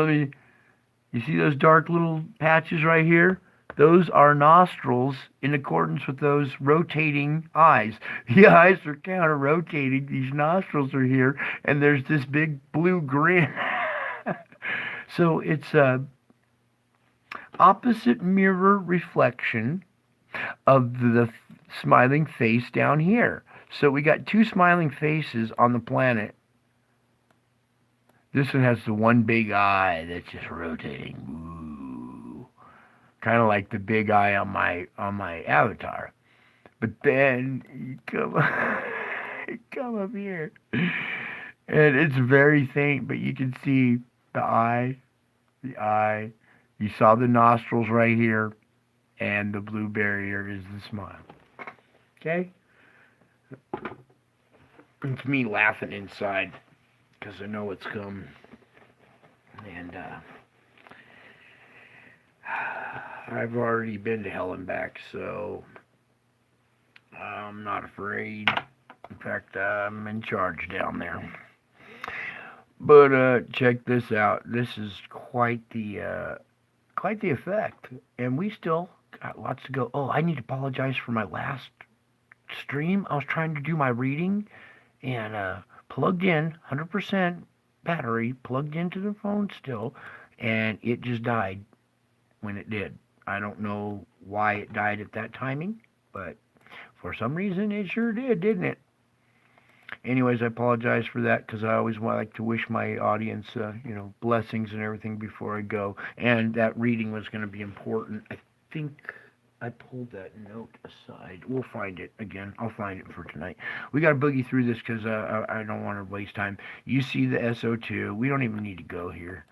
You see those dark little patches right here? Those are nostrils in accordance with those rotating eyes. The eyes are counter rotating. These nostrils are here, and there's this big blue grin. So it's a opposite mirror reflection of the smiling face down here. So we got two smiling faces on the planet. This one has the one big eye that's just rotating. Ooh. Kind of like the big eye on my avatar. But then you come up here. And it's very faint, but you can see the eye. You saw the nostrils right here. And the blue barrier is the smile. Okay? It's me laughing inside because I know it's coming. And I've already been to hell and back, so I'm not afraid. In fact, I'm in charge down there. But check this out. This is quite the effect, and we still got lots to go. Oh, I need to apologize for my last stream. I was trying to do my reading and plugged in 100% battery, plugged into the phone still, and it just died when it did. I don't know why it died at that timing, but for some reason it sure did, didn't it? Anyways, I apologize for that because I always like to wish my audience, blessings and everything before I go. And that reading was going to be important. I think I pulled that note aside. We'll find it again. I'll find it for tonight. We got to boogie through this because I don't want to waste time. You see the SO2. We don't even need to go here.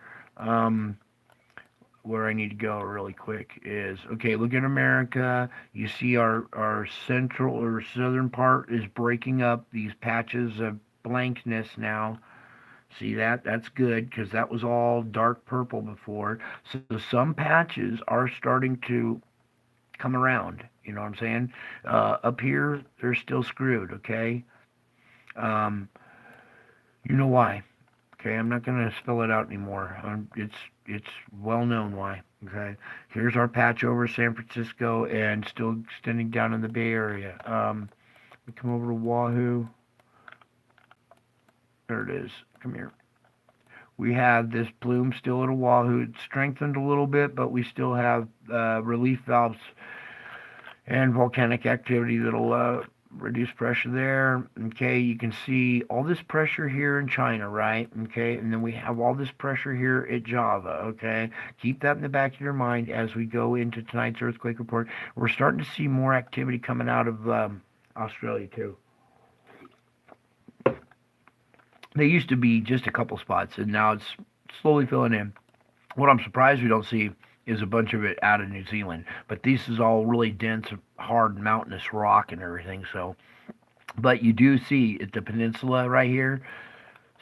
Where I need to go really quick is, okay, look at America. You see our central or southern part is breaking up these patches of blankness now. See that? That's good because that was all dark purple before. So some patches are starting to come around. You know what I'm saying? Up here, they're still screwed, okay? You know why. Okay, I'm not going to spell it out anymore. It's well known why. Okay, here's our patch over San Francisco and still extending down in the Bay Area. We come over to Wahoo. There it is. Come here. We have this plume still at Oahu. It's strengthened a little bit, but we still have relief valves and volcanic activity that'll reduce pressure there. Okay, you can see all this pressure here in China, right? Okay, and then we have all this pressure here at Java. Okay, keep that in the back of your mind as we go into tonight's earthquake report. We're starting to see more activity coming out of Australia too. They used to be just a couple spots, and now it's slowly filling in. What I'm surprised we don't see is a bunch of it out of New Zealand. But this is all really dense, hard, mountainous rock and everything. So, but you do see at the peninsula right here.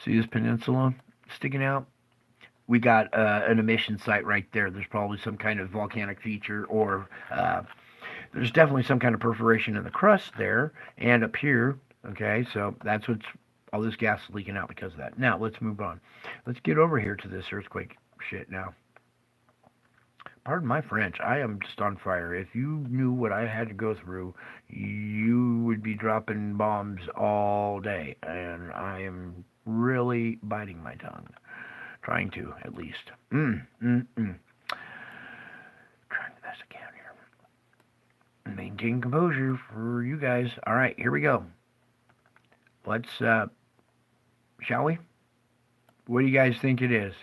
See this peninsula sticking out? We got an emission site right there. There's probably some kind of volcanic feature, or there's definitely some kind of perforation in the crust there and up here. Okay, so that's what's all this gas is leaking out because of that. Now let's move on. Let's get over here to this earthquake shit now. Pardon my French, I am just on fire. If you knew what I had to go through, you would be dropping bombs all day. And I am really biting my tongue. Trying to, at least. Trying the best I can here. Maintain composure for you guys. All right, here we go. Let's, shall we? What do you guys think it is?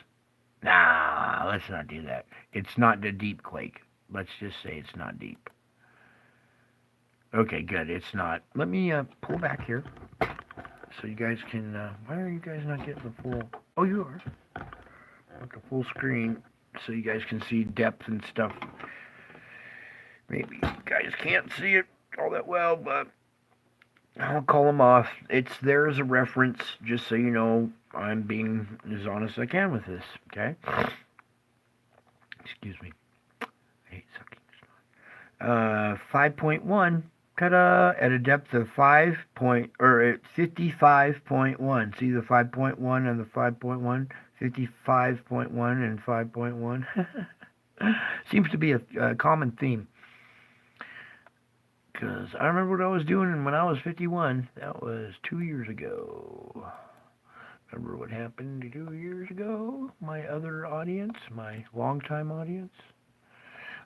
Nah, let's not do that. It's not the deep quake. Let's just say it's not deep. Okay, good. It's not. Let me pull back here so you guys can... why are you guys not getting the full... Oh, you are. The full screen so you guys can see depth and stuff. Maybe you guys can't see it all that well, but I'll call them off. It's there as a reference, just so you know. I'm being as honest as I can with this, okay? Excuse me. I hate sucking. 5.1, ta-da, at a depth of 55.1. See the 5.1 and the 5.1? 55.1 and 5.1. Seems to be a common theme. Because I remember what I was doing when I was 51. That was 2 years ago. Remember what happened 2 years ago? My other audience, my longtime audience.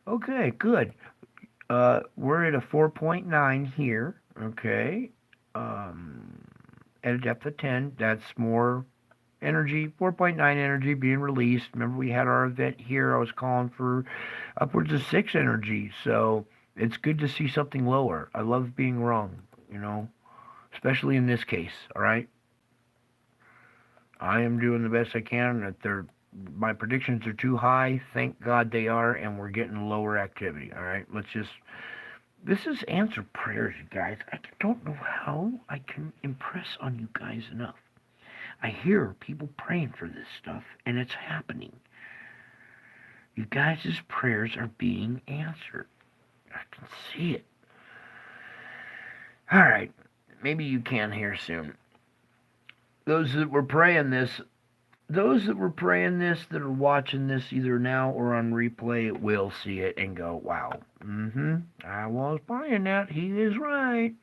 Okay, good. We're at a 4.9 here, okay, at a depth of 10. That's more energy, 4.9 energy being released. Remember, we had our event here. I was calling for upwards of 6 energy, so it's good to see something lower. I love being wrong, especially in this case, all right? I am doing the best I can. If my predictions are too high, thank God they are, and we're getting lower activity, all right? This is answer prayers, you guys. I don't know how I can impress on you guys enough. I hear people praying for this stuff, and it's happening. You guys' prayers are being answered. I can see it. All right. Maybe you can here soon. Those that were praying this, that are watching this either now or on replay, will see it and go, wow, I was buying that. He is right.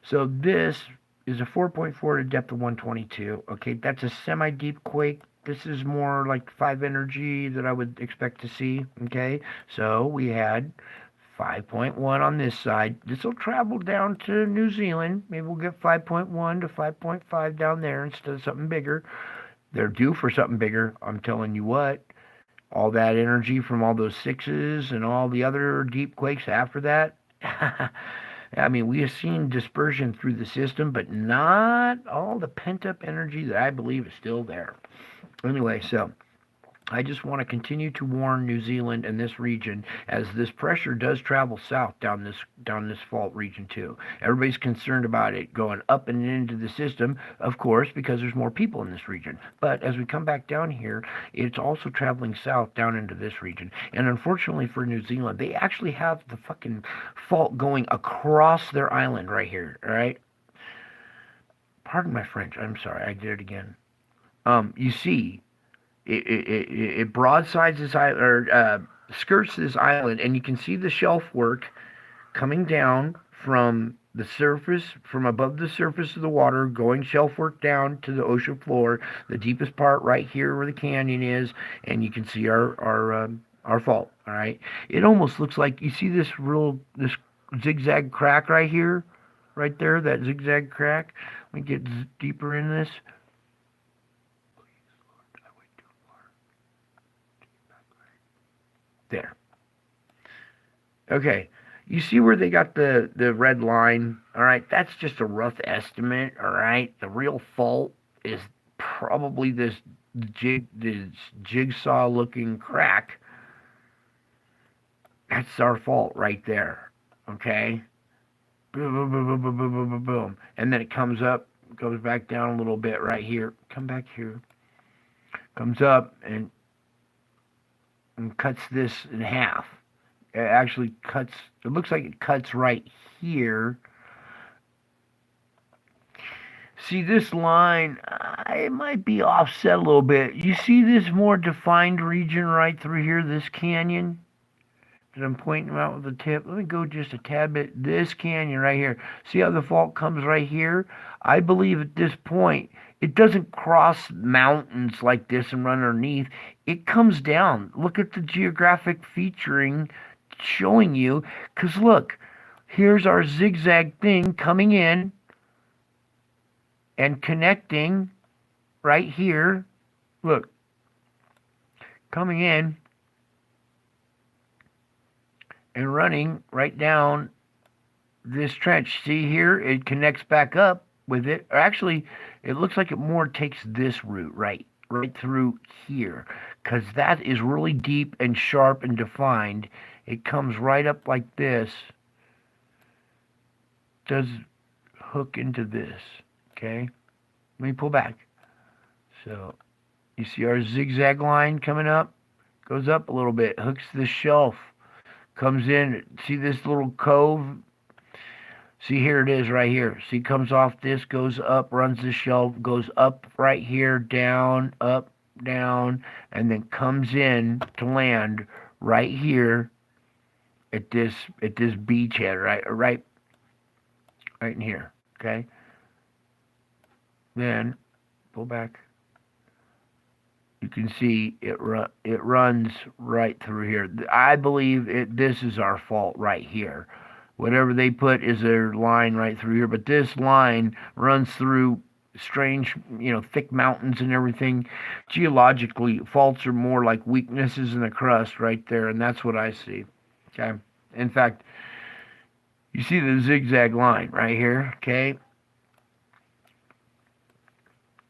So this is a 4.4 to depth of 122. Okay, that's a semi-deep quake. This is more like 5 energy that I would expect to see. Okay, so we had 5.1 on this side. This will travel down to New Zealand. Maybe we'll get 5.1 to 5.5 down there instead of something bigger. They're due for something bigger. I'm telling you what. All that energy from all those 6s and all the other deep quakes after that. I mean, we have seen dispersion through the system, but not all the pent-up energy that I believe is still there. Anyway, so I just want to continue to warn New Zealand and this region as this pressure does travel south down this fault region too. Everybody's concerned about it going up and into the system, of course, because there's more people in this region. But as we come back down here, it's also traveling south down into this region. And unfortunately for New Zealand, they actually have the fucking fault going across their island right here, all right? Pardon my French. I'm sorry. I did it again. You see, it broadsides this island, or skirts this island, and you can see the shelf work coming down from the surface, from above the surface of the water, going shelf work down to the ocean floor, the deepest part right here where the canyon is, and you can see our fault. All right, it almost looks like you see this zigzag crack right here, right there, that zigzag crack. Let me get deeper in this. There. Okay. You see where they got the red line? All right. That's just a rough estimate. All right. The real fault is probably this jigsaw looking crack. That's our fault right there. Okay. Boom, boom, boom, boom, boom, boom, boom, boom. And then it comes up, goes back down a little bit right here. Come back here. Comes up and cuts this in half. It actually cuts, it looks like it cuts right here. See this line, it might be offset a little bit. You see this more defined region right through here, this canyon that I'm pointing out with the tip. Let me go just a tad bit. This canyon right here. See how the fault comes right here? I believe at this point, it doesn't cross mountains like this and run underneath. It comes down. Look at the geographic featuring showing you. Because look, here's our zigzag thing coming in and connecting right here. Look, coming in and running right down this trench. See here, it connects back up with it. Or actually, it looks like it more takes this route right through here, because that is really deep and sharp and defined. It comes right up like this, does hook into this. Okay, let me pull back. So you see our zigzag line coming up, goes up a little bit, hooks this shelf, comes in. See this little cove? See, here it is right here. See, comes off this, goes up, runs the shelf, goes up right here, down, up, down, and then comes in to land right here at this beachhead, right in here. Okay. Then go back. You can see it runs right through here. I believe this is our fault right here. Whatever they put is their line right through here, but this line runs through strange, thick mountains and everything. Geologically, faults are more like weaknesses in the crust right there, and that's what I see. Okay. In fact, you see the zigzag line right here, okay?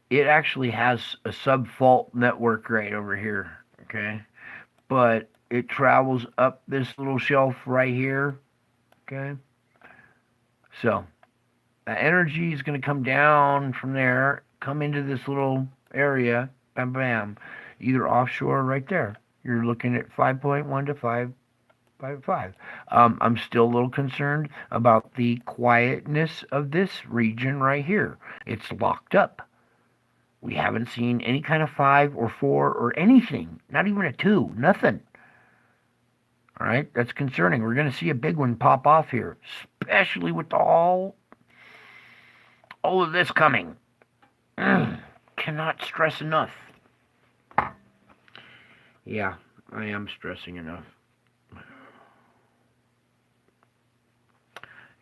It actually has a sub-fault network right over here, okay? But it travels up this little shelf right here, okay? So, the energy is going to come down from there, come into this little area, bam, bam, either offshore or right there. You're looking at 5.1 to 5.5. I'm still a little concerned about the quietness of this region right here. It's locked up. We haven't seen any kind of 5 or 4 or anything, not even a 2, nothing. All right, that's concerning. We're going to see a big one pop off here, especially with all of this coming. Cannot stress enough. Yeah, I am stressing enough.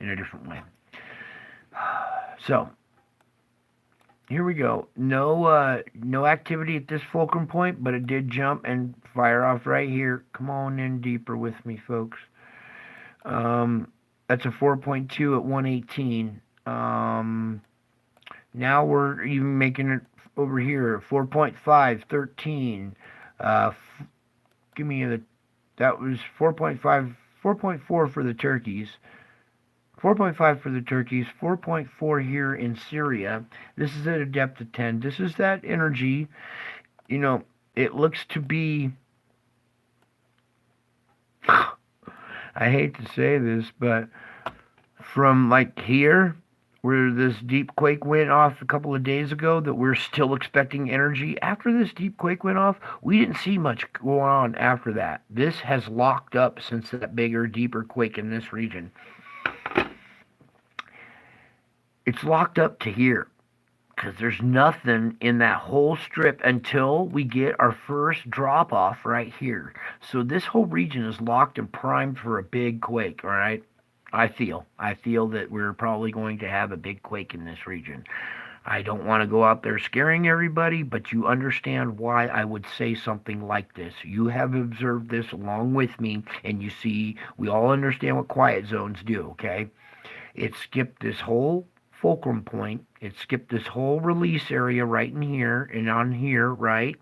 In a different way. So, here we go. No activity at this fulcrum point, but it did jump and fire off right here. Come on in deeper with me, folks. That's a 4.2 at 118. Now we're even making it over here. 4.5, 13. Give me that was 4.5, 4.4 for the turkeys. 4.5 for the turkeys, 4.4 here in Syria. This is at a depth of 10. This is that energy. It looks to be, I hate to say this, but from like here, where this deep quake went off a couple of days ago, that we're still expecting energy. After this deep quake went off, we didn't see much go on after that. This has locked up since that bigger, deeper quake in this region. It's locked up to here because there's nothing in that whole strip until we get our first drop off right here. So this whole region is locked and primed for a big quake, all right? I feel that we're probably going to have a big quake in this region. I don't want to go out there scaring everybody, but you understand why I would say something like this. You have observed this along with me, and you see, we all understand what quiet zones do, okay? It skipped this whole fulcrum point. It skipped this whole release area right in here and on here, right?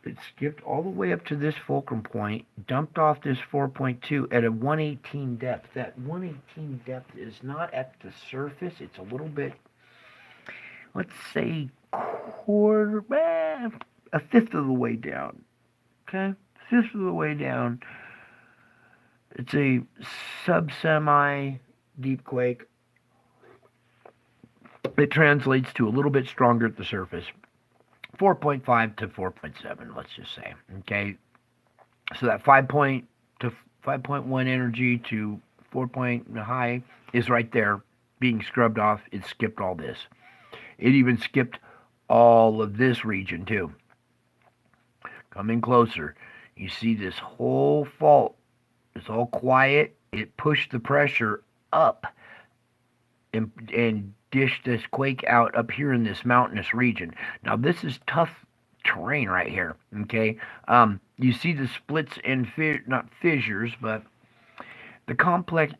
It skipped all the way up to this fulcrum point, dumped off this 4.2 at a 118 depth. That 118 depth is not at the surface. It's a little bit, let's say, a fifth of the way down. Okay? Fifth of the way down. It's a sub-semi deep quake. It translates to a little bit stronger at the surface. 4.5 to 4.7, let's just say. Okay? So that 5.1 energy to 4 point high is right there being scrubbed off. It skipped all this. It even skipped all of this region too. Coming closer. You see this whole fault. It's all quiet. It pushed the pressure up and dish this quake out up here in this mountainous region. Now this is tough terrain right here, okay? You see the splits and not fissures, but the complex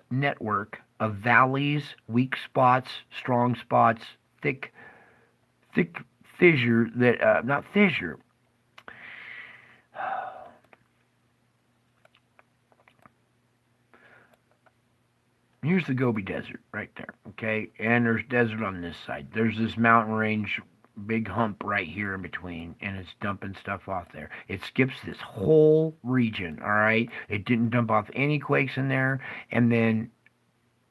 network of valleys, weak spots, strong spots, thick fissure that not fissure. Here's the Gobi Desert right there, okay? And there's desert on this side. There's this mountain range big hump right here in between, and it's dumping stuff off there. It skips this whole region, all right? It didn't dump off any quakes in there, and then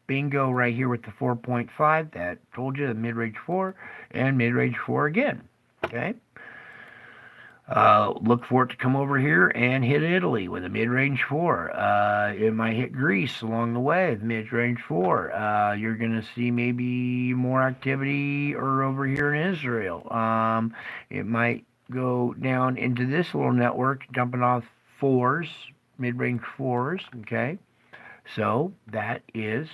bingo right here with the 4.5, that told you the mid-range 4, and mid-range 4 again, okay? Look for it to come over here and hit Italy with a mid-range 4. It might hit Greece along the way with mid-range 4. You're going to see maybe more activity or over here in Israel. It might go down into this little network, dumping off 4s, mid-range 4s, okay? So that is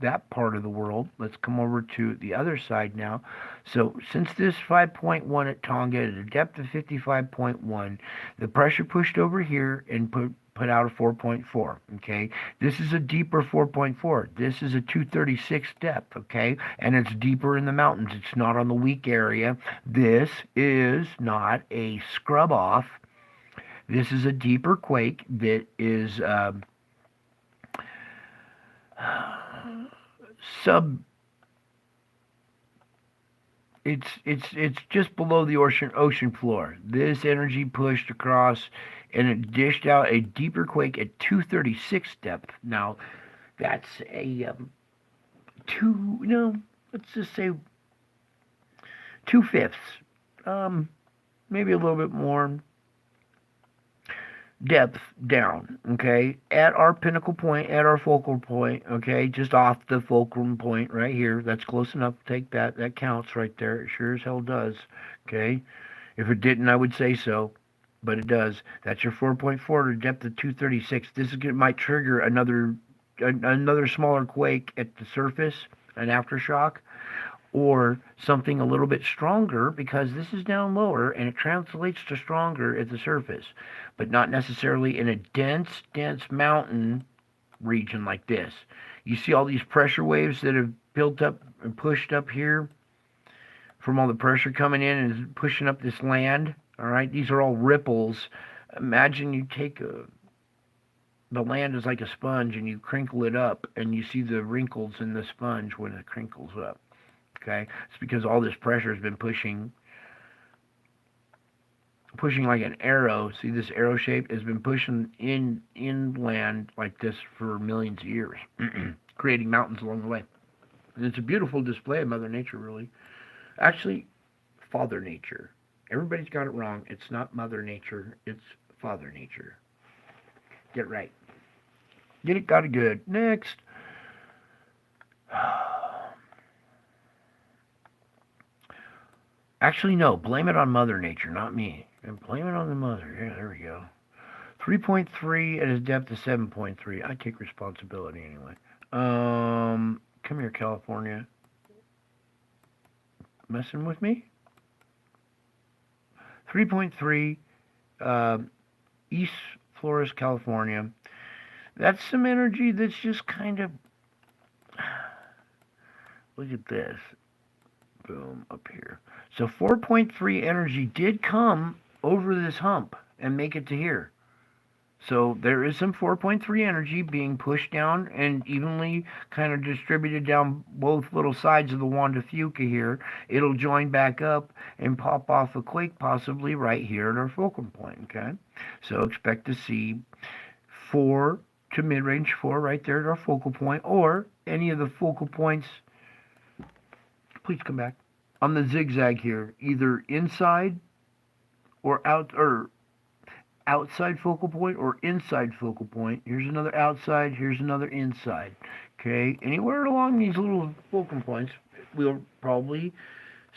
that part of the world. Let's come over to the other side now. So since this 5.1 at Tonga at a depth of 55.1, the pressure pushed over here and put out a 4.4, okay? This is a deeper 4.4. This is a 236 depth, okay? And it's deeper in the mountains. It's not on the weak area. This is not a scrub off. This is a deeper quake that is it's just below the ocean floor. This energy pushed across and it dished out a deeper quake at 236 depth. Now that's a let's just say 2/5, maybe a little bit more depth down, okay, at our pinnacle point, at our focal point, okay, just off the fulcrum point right here. That's close enough. Take that. That counts right there. It sure as hell does, okay? If it didn't, I would say so, but it does. That's your 4.4 to depth of 236. Might trigger another smaller quake at the surface, an aftershock, or something a little bit stronger because this is down lower and it translates to stronger at the surface, but not necessarily in a dense mountain region like this. You see all these pressure waves that have built up and pushed up here from all the pressure coming in and pushing up this land. All right, these are all ripples. Imagine you take the land is like a sponge and you crinkle it up and you see the wrinkles in the sponge when it crinkles up. Okay, it's because all this pressure has been pushing like an arrow. See this arrow shape has been pushing inland like this for millions of years, creating mountains along the way. And it's a beautiful display of Mother Nature, really. Actually, Father Nature. Everybody's got it wrong. It's not Mother Nature. It's Father Nature. Get it right. Get it, got it good. Next. Actually, no. Blame it on Mother Nature, not me. And blame it on the mother. Yeah, there we go. 3.3 at a depth of 7.3. I take responsibility anyway. Come here, California. Messing with me? 3.3, East Flores, California. That's some energy that's just kind of... Look at this. Boom, up here. So 4.3 energy did come over this hump and make it to here. So there is some 4.3 energy being pushed down and evenly kind of distributed down both little sides of the Juan de Fuca here. It'll join back up and pop off a quake possibly right here at our fulcrum point, okay? So expect to see 4 to mid-range 4 right there at our focal point, or any of the focal points. Please come back. On the zigzag here, either inside or outside focal point or inside focal point. Here's another outside, here's another inside. Okay, anywhere along these little focal points, we'll probably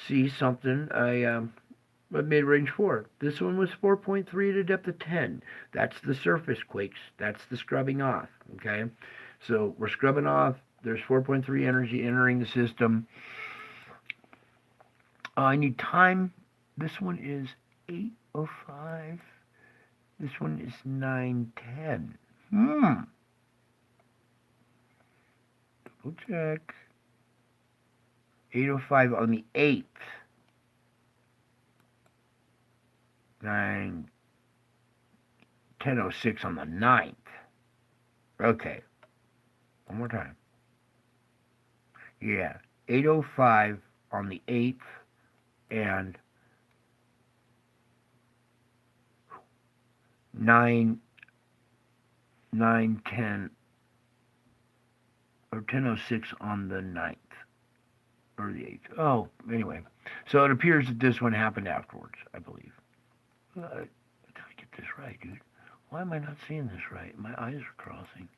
see something, a mid-range 4. This one was 4.3 at a depth of 10. That's the surface quakes. That's the scrubbing off. Okay, so we're scrubbing off. There's 4.3 energy entering the system. I need time. This one is 8:05. This one is 9:10. Double check. 8:05 on the 8th. 10:06 on the 9th. Okay. One more time. Yeah. 8:05 on the 8th. and 9, 10, or 10:06 on the 9th or the 8th. Oh, anyway. So it appears that this one happened afterwards, I believe. I gotta get this right, dude. Why am I not seeing this right? My eyes are crossing.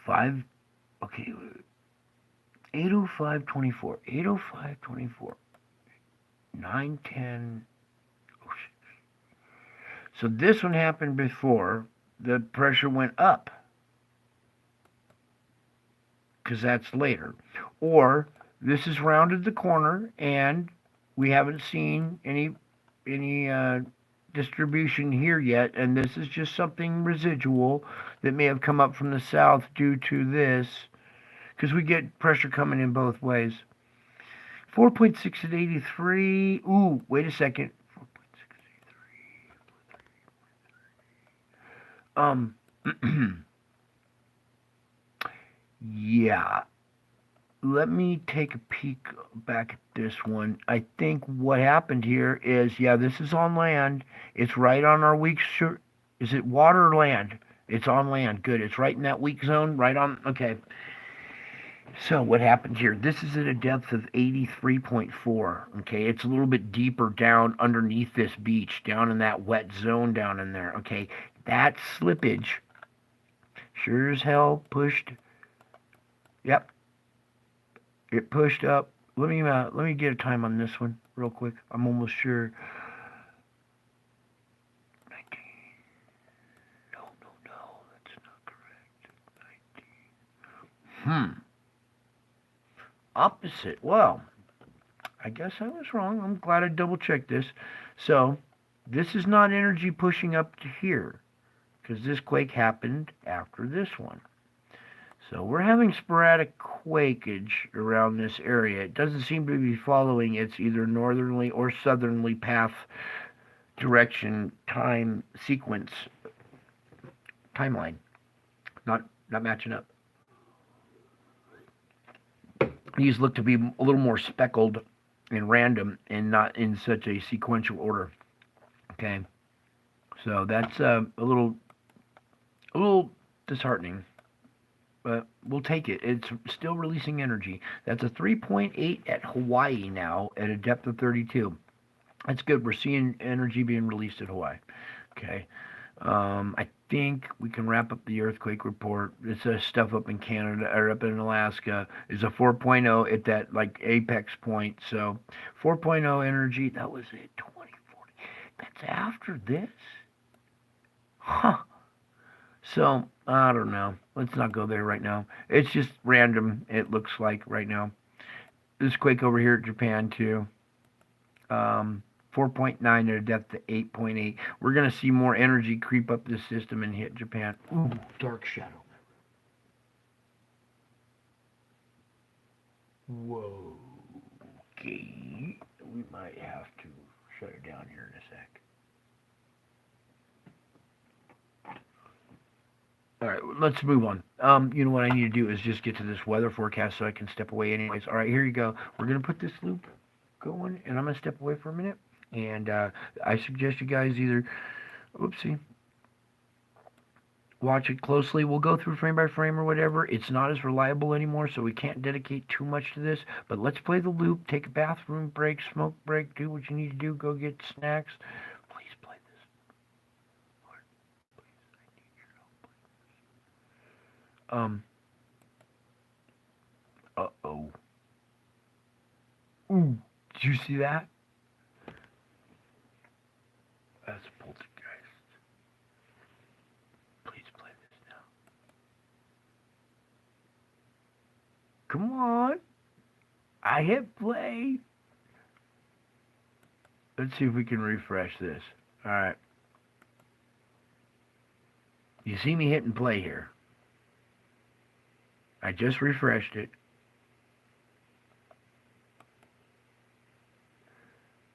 5, okay, 8:05:24, 8:05:24, 9:10. Oh, so this one happened before the pressure went up, because that's later. Or this has rounded the corner and we haven't seen any distribution here yet, and this is just something residual that may have come up from the south due to this, because we get pressure coming in both ways. 4.6 at 83. Ooh, wait a second. 4.6 at 83. Yeah. Let me take a peek back at this one. I think what happened here is, yeah, this is on land. It's right on our weak is it water or land? It's on land. Good. It's right in that weak zone. Right on. Okay. So what happened here? This is at a depth of 83.4. Okay. It's a little bit deeper down underneath this beach, down in that wet zone down in there. Okay. That slippage sure as hell pushed. Yep. It pushed up. Let me get a time on this one real quick. I'm almost sure. 19. No, that's not correct. 19. Opposite. Well, I guess I was wrong. I'm glad I double checked this. So, this is not energy pushing up to here, because this quake happened after this one. So we're having sporadic quakage around this area. It doesn't seem to be following its either northerly or southerly path, direction, time, sequence, timeline. Not matching up. These look to be a little more speckled and random and not in such a sequential order. Okay. So that's a little disheartening. But we'll take it. It's still releasing energy. That's a 3.8 at Hawaii now at a depth of 32. That's good. We're seeing energy being released at Hawaii. Okay. I think we can wrap up the earthquake report. This stuff up in Canada or up in Alaska is a 4.0 at that like apex point. So 4.0 energy. That was at 2040. That's after this. Huh. So, I don't know. Let's not go there right now. It's just random, it looks like right now. This quake over here at Japan, too. 4.9 at a depth of 8.8. We're going to see more energy creep up this system and hit Japan. Ooh, dark shadow. Whoa. Okay. We might have to shut it down here in a sec. All right, let's move on. You know what I need to do is just get to this weather forecast so I can step away anyways. All right, here you go. We're going to put this loop going, and I'm going to step away for a minute. And I suggest you guys either, oopsie, watch it closely. We'll go through frame by frame or whatever. It's not as reliable anymore, so we can't dedicate too much to this. But let's play the loop, take a bathroom break, smoke break, do what you need to do, go get snacks. Uh-oh. Ooh, did you see that? That's a poltergeist. Please play this now. Come on. I hit play. Let's see if we can refresh this. Alright. You see me hitting play here. I just refreshed it.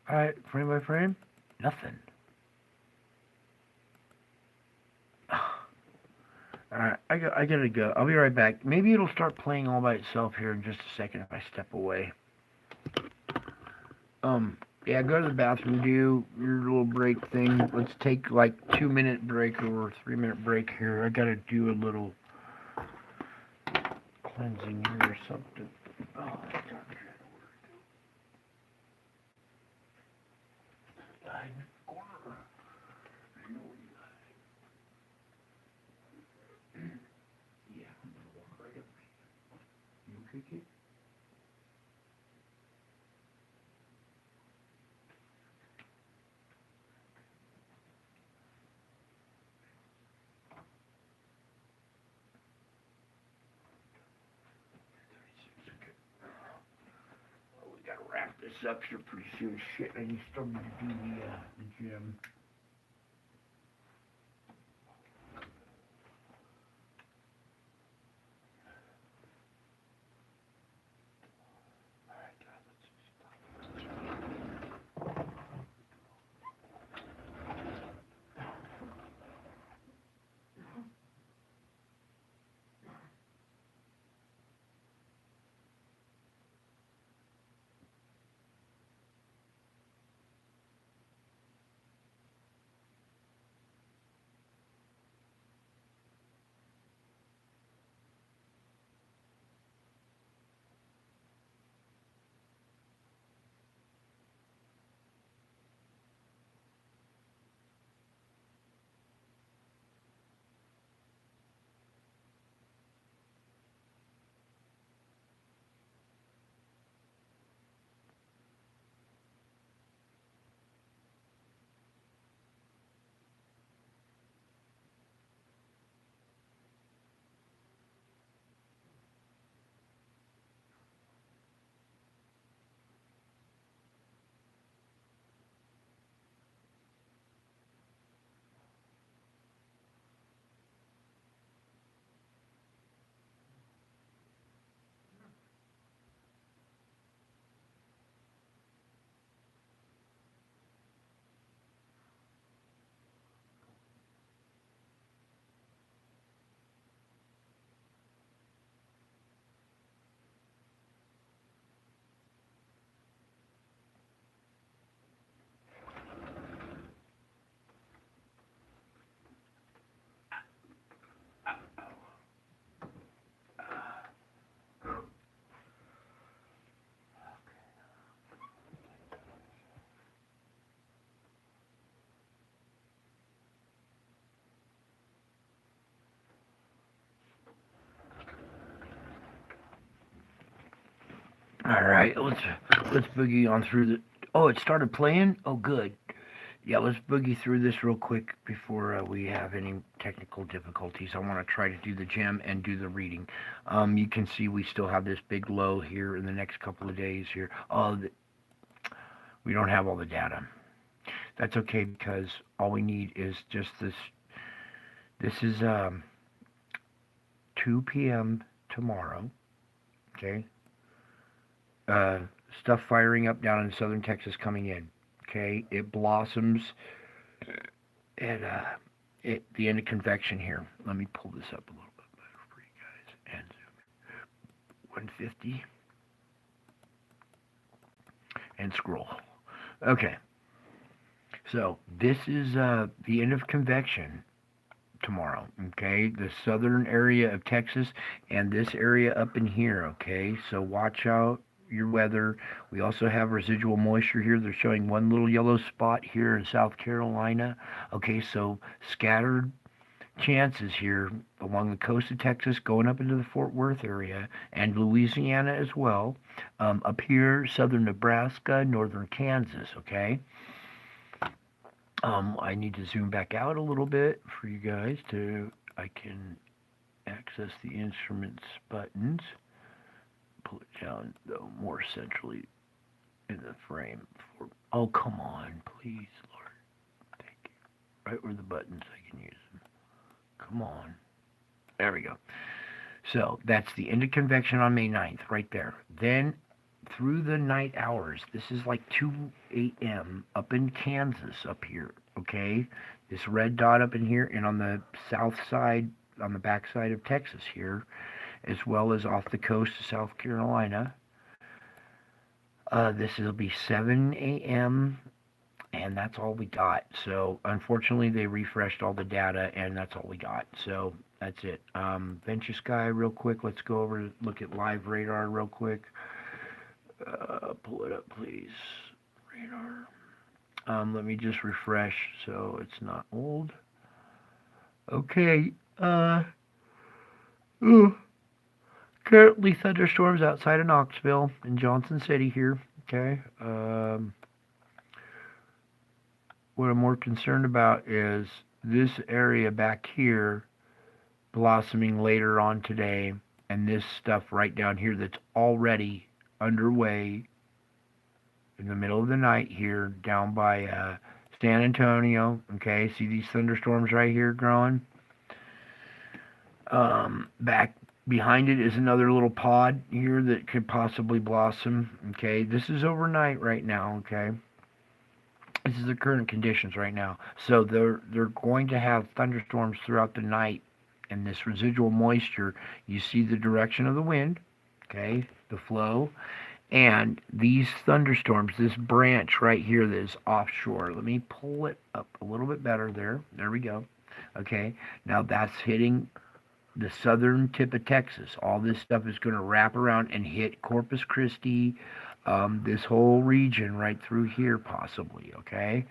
Alright, frame by frame. Nothing. Alright, I gotta go. I'll be right back. Maybe it'll start playing all by itself here in just a second if I step away. Yeah, go to the bathroom, do your little break thing. Let's take like 2 minute break or 3 minute break here. I gotta do a little cleansing here or something. Oh, we gotta wrap this up here pretty soon. Shit, I need to do the gym. All right, let's boogie on through the. Oh, it started playing. Oh, good. Yeah, let's boogie through this real quick before we have any technical difficulties. I want to try to do the gym and do the reading. You can see we still have this big low here in the next couple of days here. Oh, we don't have all the data. That's okay because all we need is just this. This is 2 p.m. tomorrow. Okay. Uh, Stuff firing up down in southern Texas coming in. Okay, it blossoms at the end of convection here. Let me pull this up a little bit better for you guys. And 150 and scroll. Okay, so this is the end of convection tomorrow. Okay, the southern area of Texas and this area up in here. Okay, so watch out your weather. We also have residual moisture here. They're showing one little yellow spot here in South Carolina. Okay, so scattered chances here along the coast of Texas, going up into the Fort Worth area and Louisiana as well. Up here, southern Nebraska, northern Kansas. Okay. I need to zoom back out a little bit for you guys to I can access the instruments buttons. Pull it down though more centrally in the frame. Oh, come on, please, Lord. Thank you. Right where the buttons I can use them. Come on. There we go. So that's the end of convection on May 9th, right there. Then through the night hours, this is like 2 a.m. up in Kansas up here, okay? This red dot up in here, and on the south side, on the back side of Texas here, as well as off the coast of South Carolina. This will be 7 a.m. and that's all we got. So unfortunately, they refreshed all the data, and that's all we got. So that's it. Venture Sky, real quick. Let's go over look at live radar real quick. Pull it up, please. Radar. Let me just refresh so it's not old. Okay. Ooh. Currently thunderstorms outside of Knoxville in Johnson City here. Okay. What I'm more concerned about is this area back here blossoming later on today, and this stuff right down here that's already underway in the middle of the night here down by San Antonio. Okay, see these thunderstorms right here growing? Back behind it is another little pod here that could possibly blossom. Okay, this is overnight right now. Okay, this is the current conditions right now. So they're going to have thunderstorms throughout the night, and this residual moisture. You see the direction of the wind. Okay, the flow. And these thunderstorms, this branch right here that is offshore, let me pull it up a little bit better there. There we go. Okay, now that's hitting the southern tip of Texas. All this stuff is going to wrap around and hit Corpus Christi, this whole region right through here possibly, okay?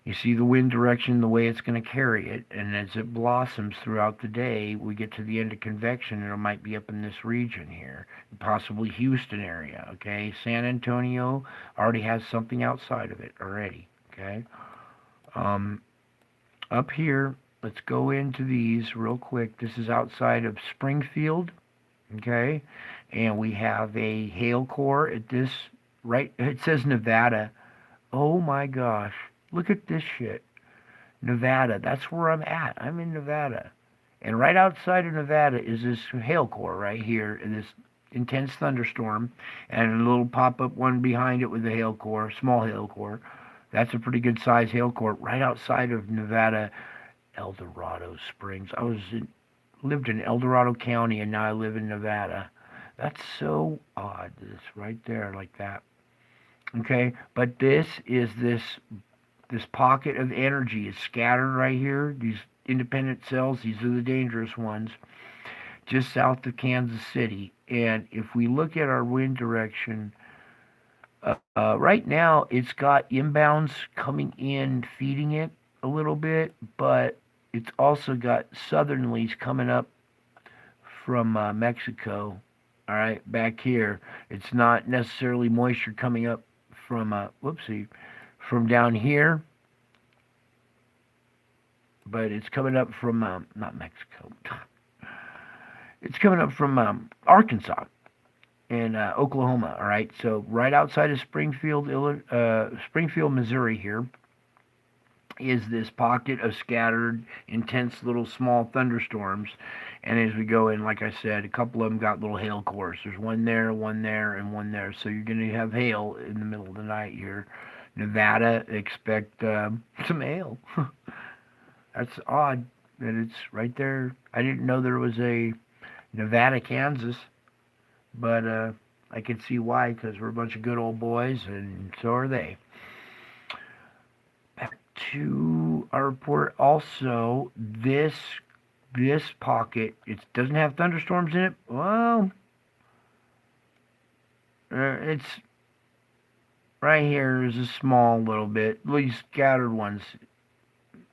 You see the wind direction, the way it's going to carry it, and as it blossoms throughout the day, we get to the end of convection, and it might be up in this region here, possibly Houston area, okay? San Antonio already has something outside of it already, okay? Up here, let's go into these real quick. This is outside of Springfield, okay? And we have a hail core at this, right, it says Nevada. Oh my gosh. Look at this shit. Nevada. That's where I'm at. I'm in Nevada. And right outside of Nevada is this hail core right here, in this intense thunderstorm, and a little pop-up one behind it with a hail core, small hail core. That's a pretty good size hail core right outside of Nevada, El Dorado Springs. Lived in El Dorado County, and now I live in Nevada. That's so odd. This right there, like that. Okay, but this pocket of energy is scattered right here. These independent cells, these are the dangerous ones, just south of Kansas City. And if we look at our wind direction, right now it's got inbounds coming in, feeding it a little bit, but it's also got southerlies coming up from Mexico. All right, back here, it's not necessarily moisture coming up from from down here, but it's coming up from not Mexico. It's coming up from Arkansas and Oklahoma. All right, so right outside of Springfield, Springfield, Missouri, here is this pocket of scattered, intense little small thunderstorms. And as we go in, like I said, a couple of them got little hail cores. There's one there, and one there. So you're going to have hail in the middle of the night here. Nevada, expect some hail. That's odd that it's right there. I didn't know there was a Nevada, Kansas, but I can see why, because we're a bunch of good old boys, and so are they. Back to our report. Also, this pocket, it doesn't have thunderstorms in it. Well, it's right here is a small little bit, these scattered ones.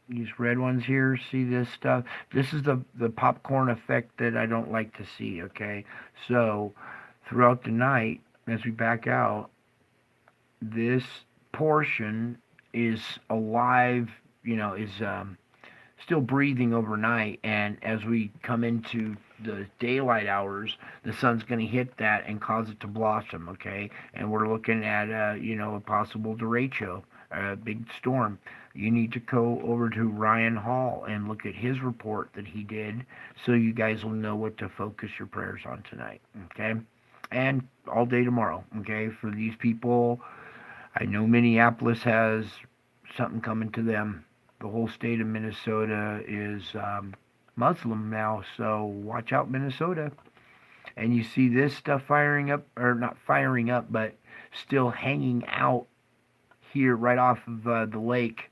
These red ones here, see this stuff? This is the popcorn effect that I don't like to see, okay? So, throughout the night, as we back out, this portion is alive, is still breathing overnight, and as we come into the daylight hours, the sun's going to hit that and cause it to blossom, okay? And we're looking at, a possible derecho, a big storm. You need to go over to Ryan Hall and look at his report that he did, so you guys will know what to focus your prayers on tonight, okay? And all day tomorrow, okay? For these people, I know Minneapolis has something coming to them. The whole state of Minnesota is Muslim now, so watch out, Minnesota. And you see this stuff firing up, or not firing up, but still hanging out here right off of the lake.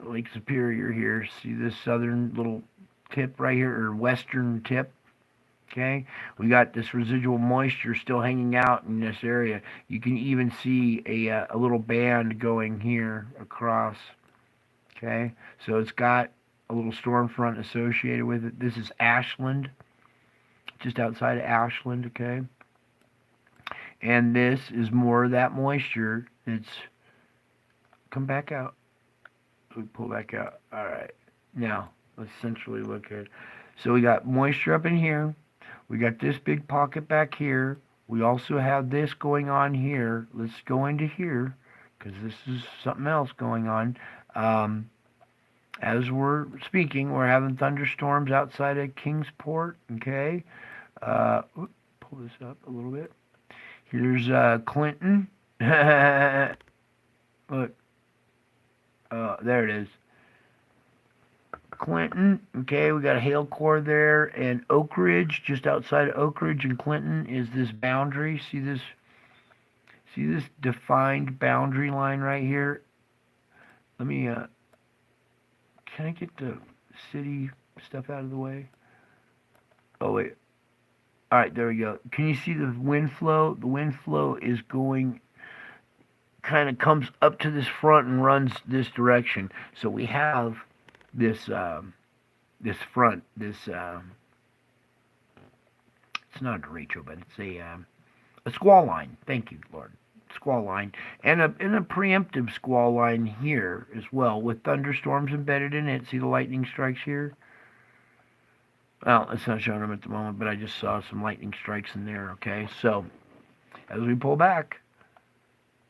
Lake Superior here. See this southern little tip right here, or western tip? Okay, we got this residual moisture still hanging out in this area. You can even see a little band going here across. Okay, so it's got a little storm front associated with it. This is Ashland, just outside of Ashland. Okay, and this is more of that moisture. It's come back out. We pull back out. All right, now let's essentially look at. So we got moisture up in here. We got this big pocket back here. We also have this going on here. Let's go into here because this is something else going on. As we're speaking, we're having thunderstorms outside of Kingsport. Okay. Pull this up a little bit. Here's Clinton. Look. There it is. Clinton, okay, we got a hail core there, and Oak Ridge, just outside of Oak Ridge and Clinton is this boundary. See this defined boundary line right here? Let me, can I get the city stuff out of the way? Oh, wait. All right, there we go. Can you see the wind flow? The wind flow is going, kind of comes up to this front and runs this direction. So we have this this front, this it's not a derecho, but it's a squall line. Thank you, Lord. Squall line, and a preemptive squall line here as well, with thunderstorms embedded in it. See the lightning strikes here? Well, it's not showing them at the moment, but I just saw some lightning strikes in there. Okay, so as we pull back,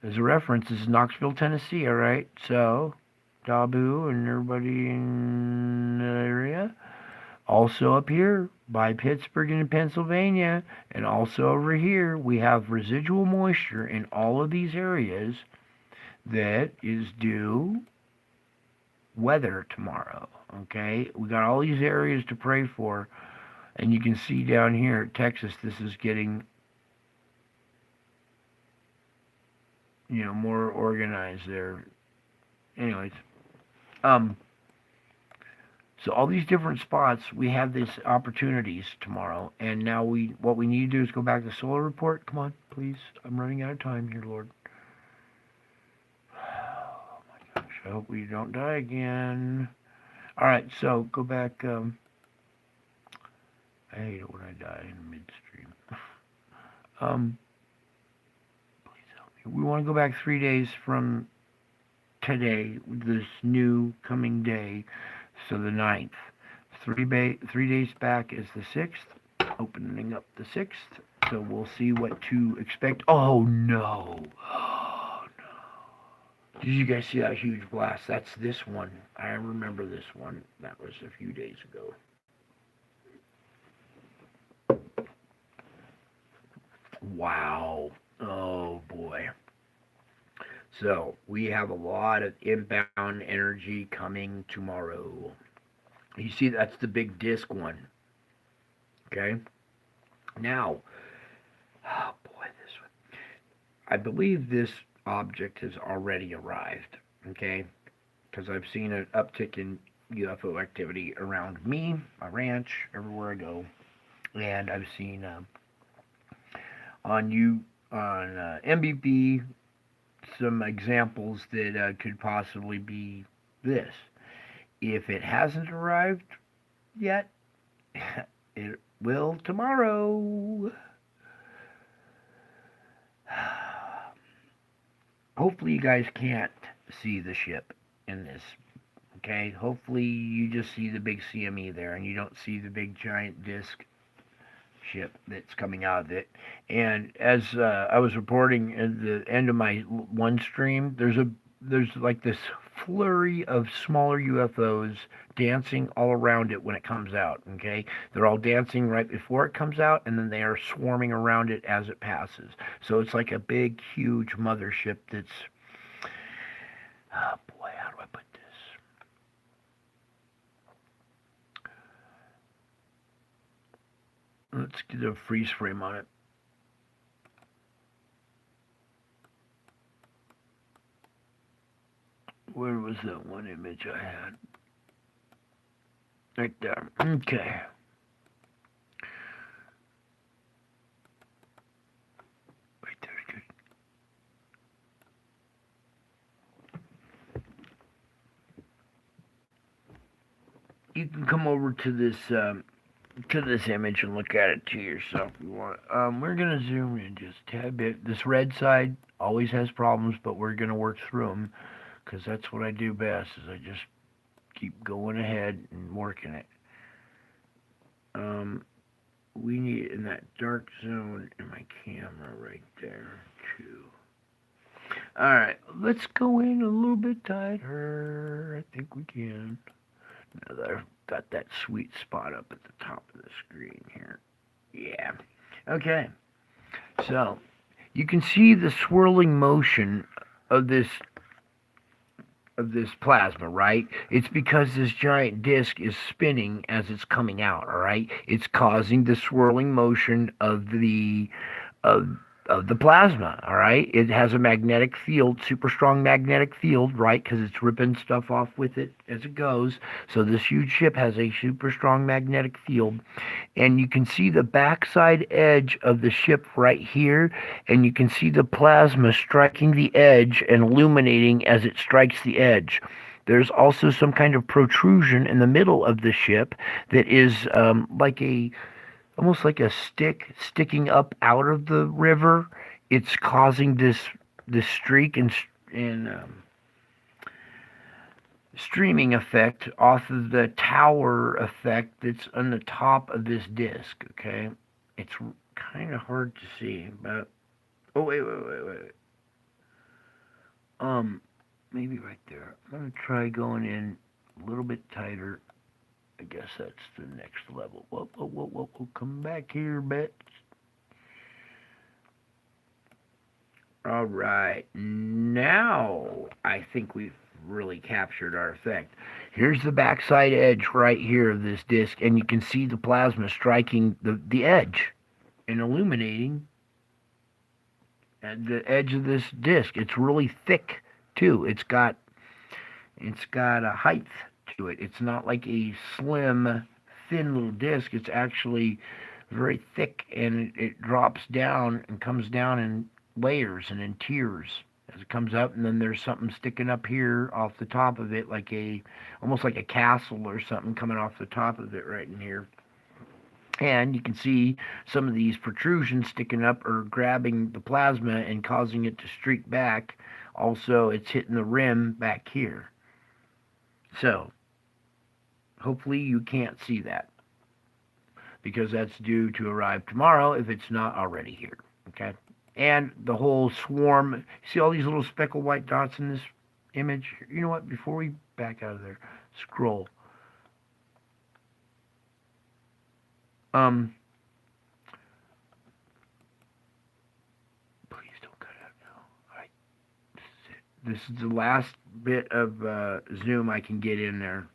as a reference, this is Knoxville, Tennessee. All right, so Dabu and everybody in the area. Also up here by Pittsburgh and Pennsylvania, and also over here, we have residual moisture in all of these areas that is due weather tomorrow. Okay, we got all these areas to pray for, and you can see down here, Texas, this is getting, you know, more organized there. Anyways, so all these different spots, we have these opportunities tomorrow, and now what we need to do is go back to the solar report. Come on, please. I'm running out of time here, Lord. Oh my gosh, I hope we don't die again. All right, so go back. I hate it when I die in midstream. Please help me. We want to go back 3 days from today, this new coming day. So the 9th. 3 days back is the 6th. Opening up the 6th. So we'll see what to expect. Oh no. Oh no. Did you guys see that huge blast? That's this one. I remember this one. That was a few days ago. Wow. Oh boy. So we have a lot of inbound energy coming tomorrow. You see, that's the big disc one. Okay. Now, oh boy, this one. I believe this object has already arrived. Okay, because I've seen an uptick in UFO activity around me, my ranch, everywhere I go, and I've seen on MBB some examples that could possibly be this. If it hasn't arrived yet, it will tomorrow. Hopefully you guys can't see the ship in this. Okay? Hopefully you just see the big CME there and you don't see the big giant disc ship that's coming out of it. And as I was reporting at the end of my one stream, there's like this flurry of smaller UFOs dancing all around it when it comes out. Okay, they're all dancing right before it comes out, and then they are swarming around it as it passes. So it's like a big, huge mothership that's, oh boy, how do I put this? Let's get a freeze frame on it. Where was that one image I had? Right there. Okay. Right there's good. You can come over to this image and look at it to yourself if you want. We're gonna zoom in just a tad bit. This red side always has problems, but we're gonna work through them because that's what I do best. Is I just keep going ahead and working it. We need in that dark zone in my camera right there too. All right, let's go in a little bit tighter. I think we can. Now that I've got that sweet spot up at the top of the screen here. Yeah. Okay. So you can see the swirling motion of this plasma, right? It's because this giant disk is spinning as it's coming out, all right? It's causing the swirling motion of of the plasma, all right? It has a magnetic field, super strong magnetic field, right? Because it's ripping stuff off with it as it goes. So this huge ship has a super strong magnetic field. And you can see the backside edge of the ship right here, and you can see the plasma striking the edge and illuminating as it strikes the edge. There's also some kind of protrusion in the middle of the ship that is almost like a stick sticking up out of the river. It's causing this streak and streaming effect off of the tower effect that's on the top of this disc. Okay, it's kind of hard to see, but oh wait. Maybe right there. I'm gonna try going in a little bit tighter. I guess that's the next level. Whoa. Come back here, Bets. All right. Now I think we've really captured our effect. Here's the backside edge right here of this disc, and you can see the plasma striking the edge and illuminating at the edge of this disc. It's really thick too. It's got a height to it. It's not like a slim, thin little disc. It's actually very thick, and it drops down and comes down in layers and in tiers as it comes up. And then there's something sticking up here off the top of it, almost like a castle or something coming off the top of it right in here. And you can see some of these protrusions sticking up or grabbing the plasma and causing it to streak back. Also, it's hitting the rim back here. So, hopefully you can't see that, because that's due to arrive tomorrow if it's not already here. Okay? And the whole swarm, see all these little speckled white dots in this image? You know what? Before we back out of there, scroll. Please don't cut out now. All right. This is the last bit of zoom I can get in there.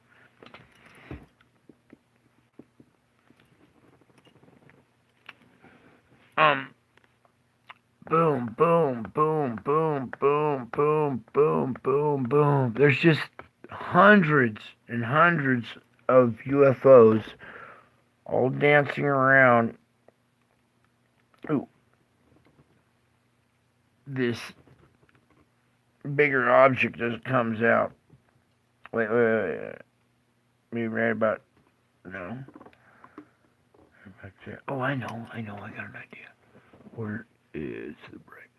Boom, boom, boom, boom, boom, boom, boom, boom, boom. There's just hundreds and hundreds of UFOs all dancing around. Ooh. This bigger object as it comes out. Wait. Maybe right about, no. Back there. Oh, I know, I got an idea. Where is the brightness?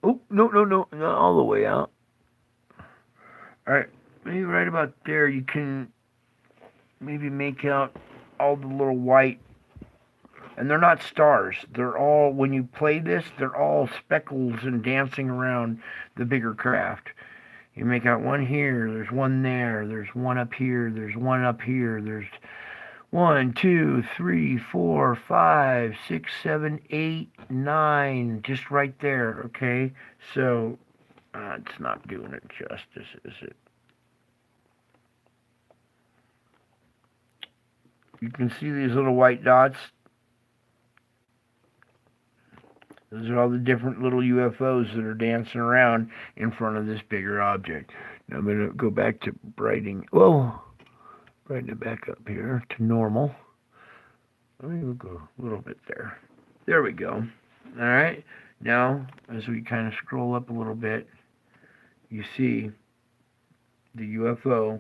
Oh, no, not all the way out. Alright, maybe right about there you can maybe make out all the little white, and they're not stars. They're all, when you play this, they're all speckles and dancing around the bigger craft. You make out one here, there's one there, there's one up here, there's one up here, there's 1, 2, 3, 4, 5, 6, 7, 8, 9, just right there, okay? So, it's not doing it justice, is it? You can see these little white dots. Those are all the different little UFOs that are dancing around in front of this bigger object. Now I'm going to go back to brighten it back up here to normal. Let me go a little bit there. There we go. All right. Now, as we kind of scroll up a little bit, you see the UFO,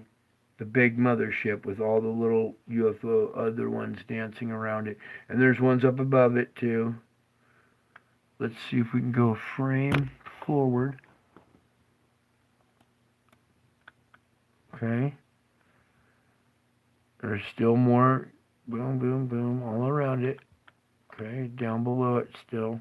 the big mothership with all the little UFO other ones dancing around it. And there's ones up above it too. Let's see if we can go a frame forward. Okay. There's still more boom, boom, boom all around it. Okay, down below it still.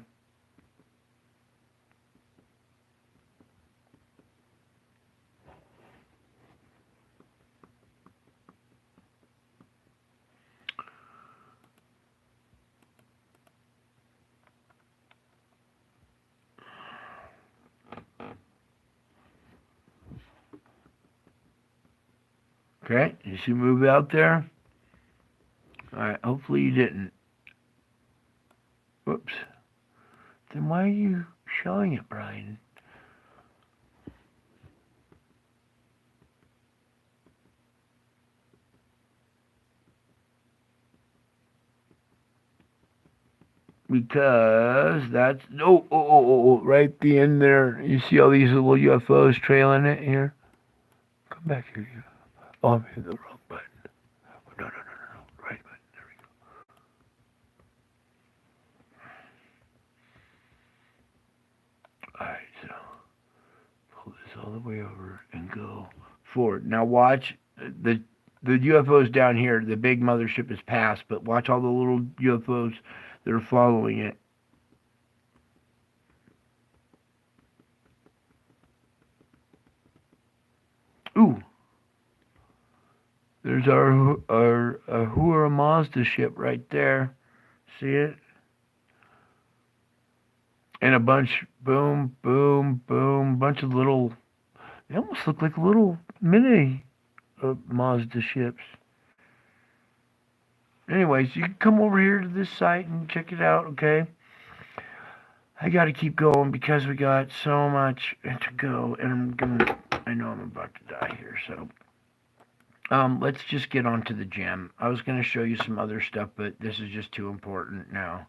Okay, you see move out there? Alright, hopefully you didn't. Whoops. Then why are you showing it, Brian? Because that's right the end there. You see all these little UFOs trailing it here? Come back here, you. Oh, I'm hitting the wrong button. No. Right button. There we go. Alright, so pull this all the way over and go forward. Now watch the UFOs down here. The big mothership is past, but watch all the little UFOs that are following it. Ooh. There's our Ahura Mazda ship right there. See it? And a bunch, boom, boom, boom, bunch of little, they almost look like little mini Mazda ships. Anyways, you can come over here to this site and check it out, okay? I got to keep going because we got so much to go, and I know I'm about to die here, so. Let's just get on to the gem. I was going to show you some other stuff, but this is just too important now.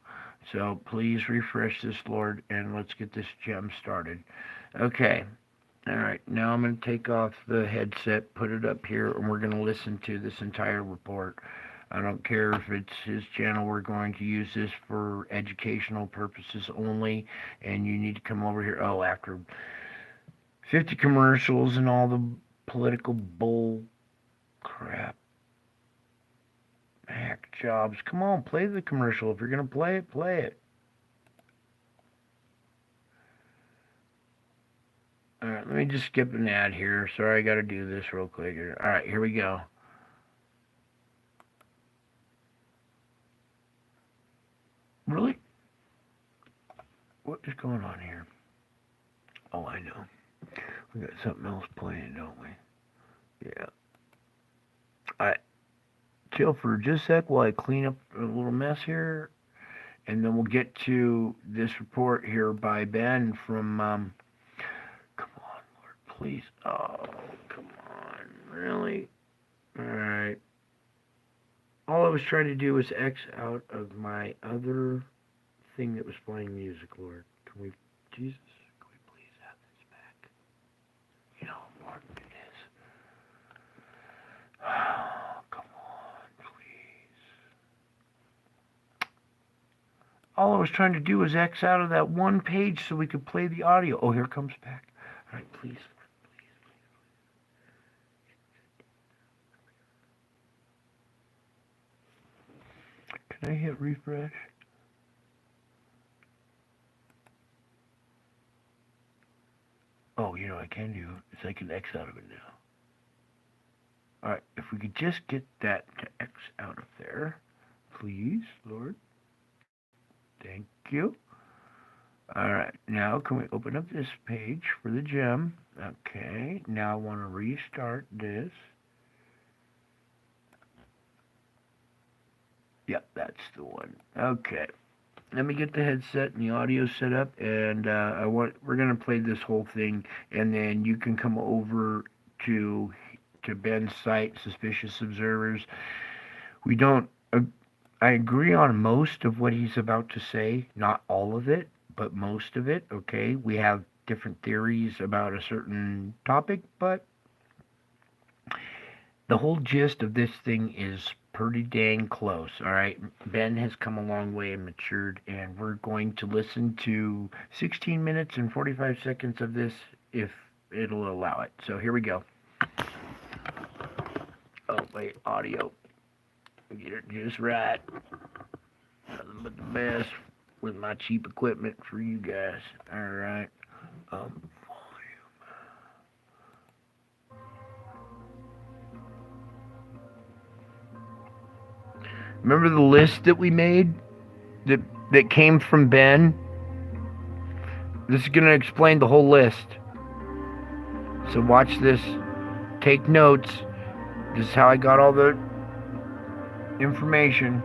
So please refresh this, Lord, and let's get this gem started. Okay. All right. Now I'm going to take off the headset, put it up here, and we're going to listen to this entire report. I don't care if it's his channel. We're going to use this for educational purposes only, and you need to come over here. Oh, after 50 commercials and all the political bull crap. Hack jobs. Come on, play the commercial. If you're going to play it, play it. Alright, let me just skip an ad here. Sorry, I got to do this real quick. Alright, here we go. Really? What is going on here? Oh, I know. We got something else playing, don't we? Yeah. Alright. Chill for just a sec while I clean up a little mess here. And then we'll get to this report here by Ben from, come on, Lord, please. Oh, come on. Really? Alright. All I was trying to do was X out of my other thing that was playing music, Lord. Can we, Jesus, can we please have this back? You know how important it is. Oh, come on, please. All I was trying to do was X out of that one page so we could play the audio. Oh, here it comes back. All right, please. Can I hit refresh? Oh, you know what I can do is I can X out of it now. Alright, if we could just get that to X out of there, please, Lord. Thank you. Alright, now can we open up this page for the gem? Okay, now I want to restart this. Yep, that's the one. Okay. let me get the headset and the audio set up, and we're gonna play this whole thing, and then you can come over to Ben's site, Suspicious Observers. We don't. I agree on most of what he's about to say, not all of it, but most of it. Okay, we have different theories about a certain topic, but the whole gist of this thing is pretty dang close. All right, Ben has come a long way and matured, and we're going to listen to 16 minutes and 45 seconds of this if it'll allow it. So here we go. Oh wait, audio. Get it just right. Nothing but the best with my cheap equipment for you guys. All right. Um, Remember the list that we made that came from Ben? This is going to explain the whole list. So watch this. Take notes. This is how I got all the information.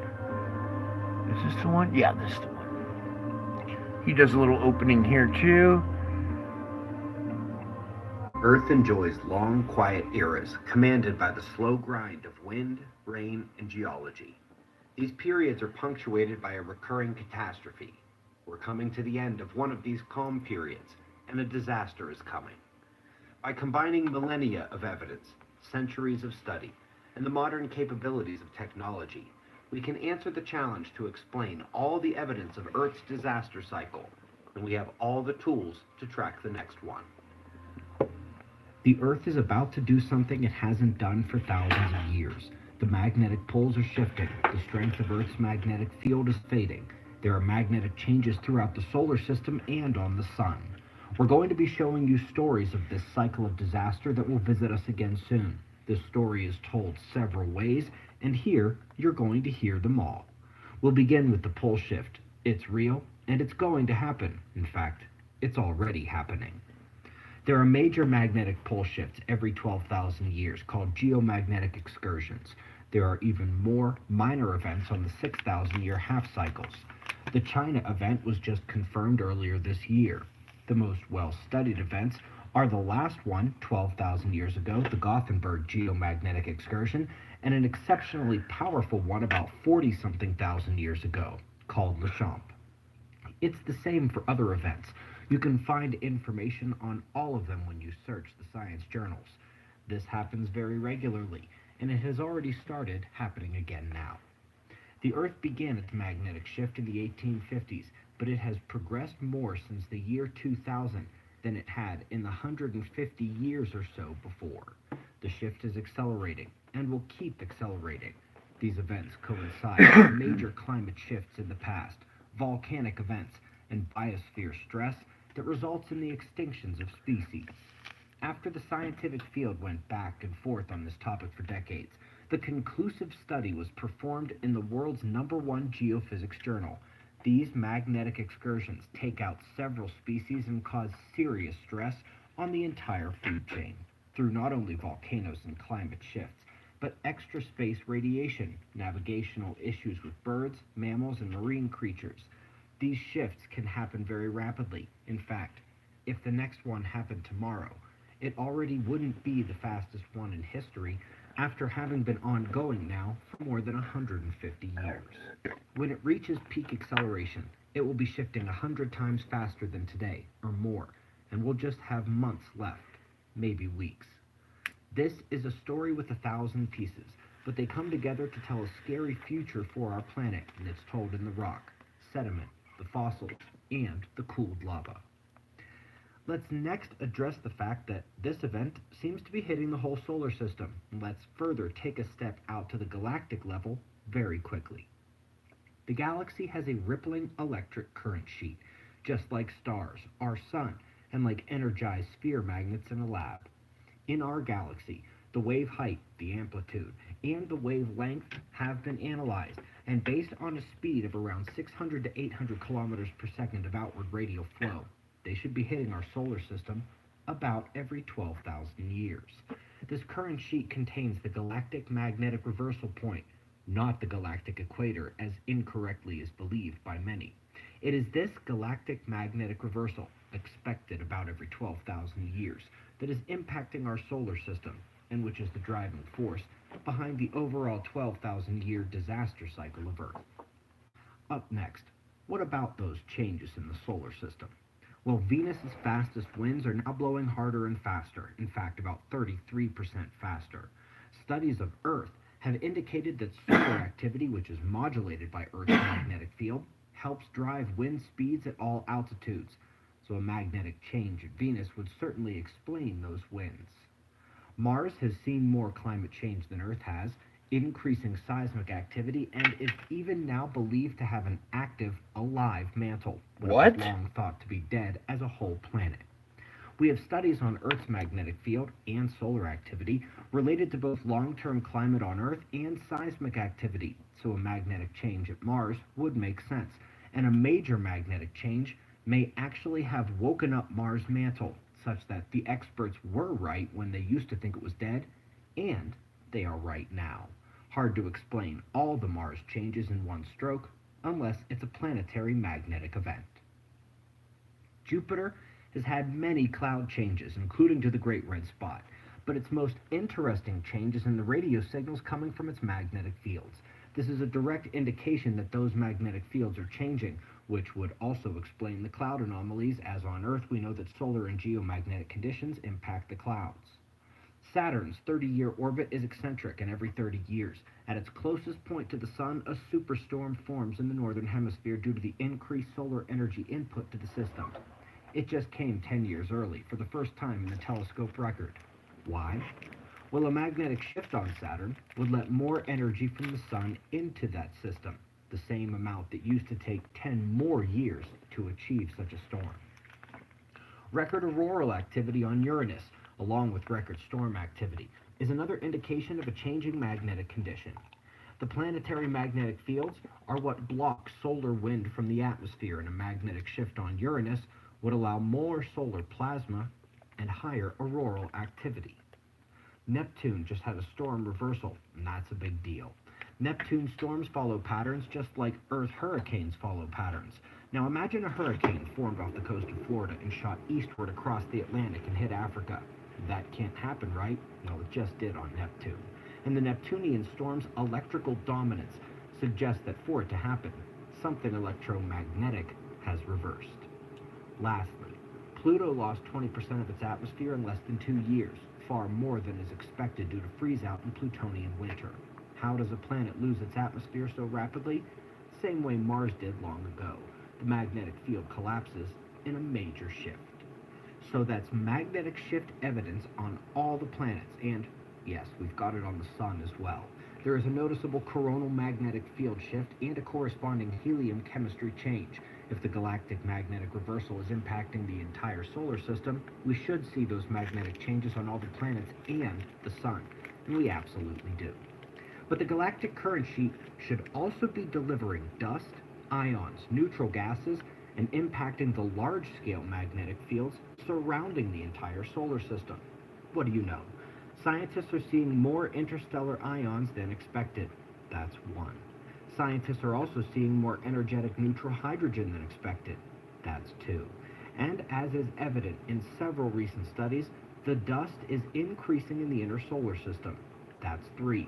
Is this the one? Yeah, this is the one. He does a little opening here too. Earth enjoys long, quiet eras commanded by the slow grind of wind, rain, and geology. These periods are punctuated by a recurring catastrophe. We're coming to the end of one of these calm periods, and a disaster is coming. By combining millennia of evidence, centuries of study, and the modern capabilities of technology, we can answer the challenge to explain all the evidence of Earth's disaster cycle, and we have all the tools to track the next one. The Earth is about to do something it hasn't done for thousands of years. The magnetic poles are shifting. The strength of Earth's magnetic field is fading. There are magnetic changes throughout the solar system and on the sun. We're going to be showing you stories of this cycle of disaster that will visit us again soon. This story is told several ways, and here you're going to hear them all. We'll begin with the pole shift. It's real, and it's going to happen. In fact, it's already happening. There are major magnetic pole shifts every 12,000 years called geomagnetic excursions. There are even more minor events on the 6,000-year half cycles. The China event was just confirmed earlier this year. The most well-studied events are the last one 12,000 years ago, the Gothenburg geomagnetic excursion, and an exceptionally powerful one about 40-something thousand years ago, called Le Champ. It's the same for other events. You can find information on all of them when you search the science journals. This happens very regularly, and it has already started happening again now. The Earth began its magnetic shift in the 1850s, but it has progressed more since the year 2000 than it had in the 150 years or so before. The shift is accelerating, and will keep accelerating. These events coincide with major climate shifts in the past, volcanic events, and biosphere stress that results in the extinctions of species. After the scientific field went back and forth on this topic for decades, the conclusive study was performed in the world's #1 geophysics journal. These magnetic excursions take out several species and cause serious stress on the entire food chain through not only volcanoes and climate shifts, but extra space radiation, navigational issues with birds, mammals, and marine creatures. These shifts can happen very rapidly. In fact, if the next one happened tomorrow, it already wouldn't be the fastest one in history after having been ongoing now for more than 150 years. When it reaches peak acceleration, it will be shifting 100 times faster than today, or more, and we'll just have months left, maybe weeks. This is a story with 1,000 pieces, but they come together to tell a scary future for our planet, and it's told in the rock, sediment, the fossils, and the cooled lava. Let's next address the fact that this event seems to be hitting the whole solar system, and let's further take a step out to the galactic level very quickly. The galaxy has a rippling electric current sheet, just like stars, our sun, and like energized sphere magnets in a lab. In our galaxy, the wave height, the amplitude, and the wavelength have been analyzed, and based on a speed of around 600 to 800 kilometers per second of outward radial flow, they should be hitting our solar system about every 12,000 years. This current sheet contains the galactic magnetic reversal point, not the galactic equator, as incorrectly is believed by many. It is this galactic magnetic reversal, expected about every 12,000 years, that is impacting our solar system, and which is the driving force behind the overall 12,000-year disaster cycle of Earth. Up next, what about those changes in the solar system? Well, Venus's fastest winds are now blowing harder and faster, in fact, about 33% faster. Studies of Earth have indicated that solar activity, which is modulated by Earth's magnetic field, helps drive wind speeds at all altitudes, so a magnetic change at Venus would certainly explain those winds. Mars has seen more climate change than Earth has, increasing seismic activity, and is even now believed to have an active, alive mantle, when What? it was long thought to be dead as a whole planet. We have studies on Earth's magnetic field and solar activity related to both long-term climate on Earth and seismic activity, so a magnetic change at Mars would make sense, and a major magnetic change may actually have woken up Mars' mantle, such that the experts were right when they used to think it was dead, and they are right now. Hard to explain all the Mars changes in one stroke, unless it's a planetary magnetic event. Jupiter has had many cloud changes, including to the Great Red Spot, but its most interesting change is in the radio signals coming from its magnetic fields. This is a direct indication that those magnetic fields are changing, which would also explain the cloud anomalies, as on Earth we know that solar and geomagnetic conditions impact the clouds. Saturn's 30-year orbit is eccentric, and every 30 years, at its closest point to the Sun, a superstorm forms in the northern hemisphere due to the increased solar energy input to the system. It just came 10 years early, for the first time in the telescope record. Why? Well, a magnetic shift on Saturn would let more energy from the Sun into that system, the same amount that used to take 10 more years to achieve such a storm. Record auroral activity on Uranus, along with record storm activity, is another indication of a changing magnetic condition. The planetary magnetic fields are what block solar wind from the atmosphere, and a magnetic shift on Uranus would allow more solar plasma and higher auroral activity. Neptune just had a storm reversal, and that's a big deal. Neptune storms follow patterns just like Earth hurricanes follow patterns. Now imagine a hurricane formed off the coast of Florida and shot eastward across the Atlantic and hit Africa. That can't happen, right? Well, it just did on Neptune. And the Neptunian storm's electrical dominance suggests that for it to happen, something electromagnetic has reversed. Lastly, Pluto lost 20% of its atmosphere in less than 2 years, far more than is expected due to freeze-out in Plutonian winter. How does a planet lose its atmosphere so rapidly? Same way Mars did long ago. The magnetic field collapses in a major shift. So that's magnetic shift evidence on all the planets, and yes, we've got it on the Sun as well. There is a noticeable coronal magnetic field shift and a corresponding helium chemistry change. If the galactic magnetic reversal is impacting the entire solar system, we should see those magnetic changes on all the planets and the Sun, and we absolutely do. But the galactic current sheet should also be delivering dust, ions, neutral gases, and impacting the large-scale magnetic fields surrounding the entire solar system. What do you know? Scientists are seeing more interstellar ions than expected. That's one. Scientists are also seeing more energetic neutral hydrogen than expected. That's two. And as is evident in several recent studies, the dust is increasing in the inner solar system. That's three.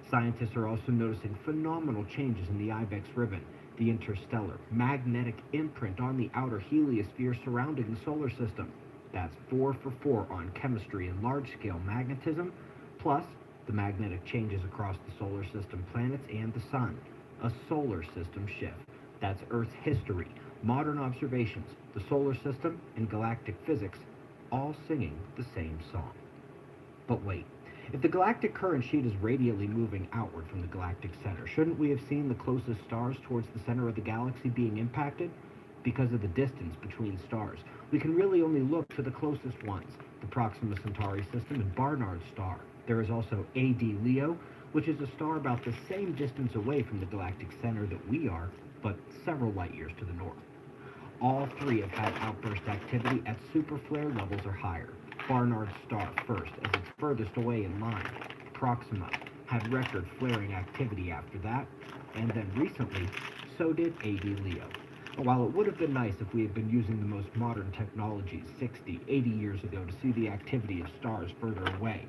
Scientists are also noticing phenomenal changes in the Ibex ribbon, the interstellar magnetic imprint on the outer heliosphere surrounding the solar system. That's 4 for 4 on chemistry and large-scale magnetism, plus the magnetic changes across the solar system, planets, and the Sun. A solar system shift. That's Earth's history, modern observations, the solar system, and galactic physics, all singing the same song. But wait, if the galactic current sheet is radially moving outward from the galactic center, shouldn't we have seen the closest stars towards the center of the galaxy being impacted? Because of the distance between stars, we can really only look to the closest ones, the Proxima Centauri system and Barnard's star. There is also AD Leo, which is a star about the same distance away from the galactic center that we are, but several light years to the north. All three have had outburst activity at superflare levels or higher. Barnard's star first, as it's furthest away in line. Proxima had record flaring activity after that, and then recently, so did AD Leo. While it would have been nice if we had been using the most modern technologies 60, 80 years ago to see the activity of stars further away,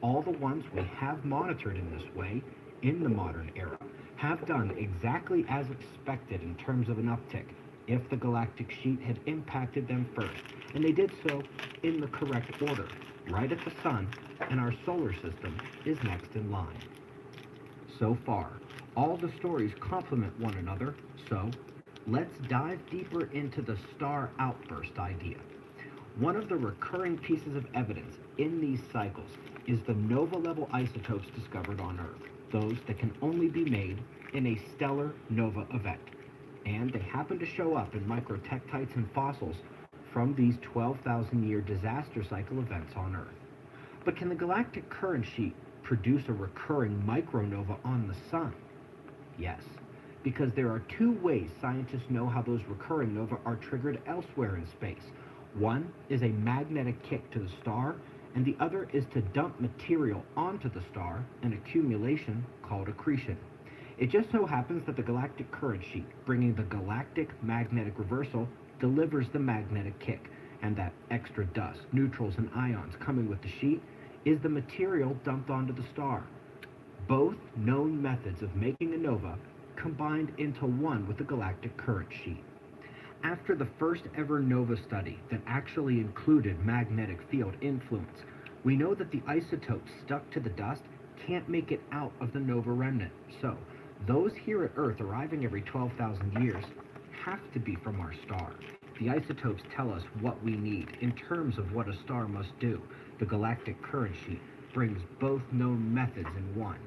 all the ones we have monitored in this way, in the modern era, have done exactly as expected in terms of an uptick if the galactic sheet had impacted them first, and they did so in the correct order, right at the sun, and our solar system is next in line. So far, all the stories complement one another, so let's dive deeper into the star outburst idea. One of the recurring pieces of evidence in these cycles is the nova-level isotopes discovered on Earth, those that can only be made in a stellar nova event. And they happen to show up in microtectites and fossils from these 12,000-year disaster cycle events on Earth. But can the galactic current sheet produce a recurring micronova on the Sun? Yes, because there are two ways scientists know how those recurring nova are triggered elsewhere in space. One is a magnetic kick to the star, and the other is to dump material onto the star, an accumulation called accretion. It just so happens that the galactic current sheet, bringing the galactic magnetic reversal, delivers the magnetic kick, and that extra dust, neutrals, and ions coming with the sheet is the material dumped onto the star. Both known methods of making a nova combined into one with the galactic current sheet. After the first ever nova study that actually included magnetic field influence, we know that the isotopes stuck to the dust can't make it out of the nova remnant. So, those here at Earth arriving every 12,000 years have to be from our star. The isotopes tell us what we need in terms of what a star must do. The galactic current sheet brings both known methods in one,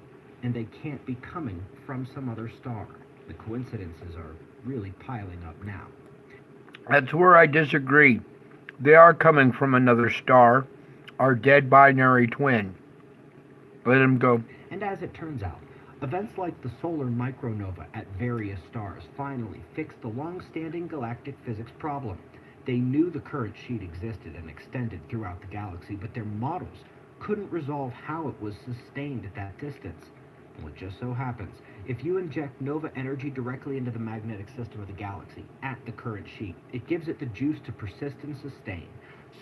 and they can't be coming from some other star. The coincidences are really piling up now. That's where I disagree. They are coming from another star, our dead binary twin. Let him go. And as it turns out, events like the solar micronova at various stars finally fixed the long-standing galactic physics problem. They knew the current sheet existed and extended throughout the galaxy, but their models couldn't resolve how it was sustained at that distance. Well, it just so happens, if you inject nova energy directly into the magnetic system of the galaxy at the current sheet, it gives it the juice to persist and sustain.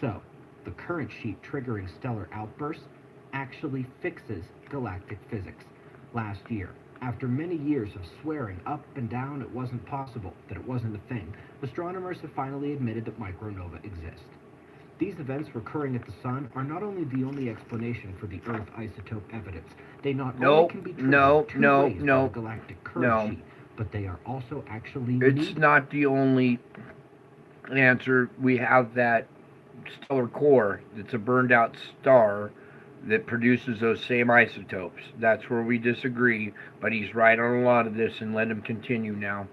So, the current sheet triggering stellar outbursts actually fixes galactic physics. Last year, after many years of swearing up and down it wasn't possible, that it wasn't a thing, astronomers have finally admitted that micronova exist. These events recurring at the sun are not only the only explanation for the Earth isotope evidence, they not only can be triggered two ways by the galactic current sheet, but they are also actually It's not the only answer. We have that stellar core that's a burned out star that produces those same isotopes. That's where we disagree, but he's right on a lot of this, and let him continue now.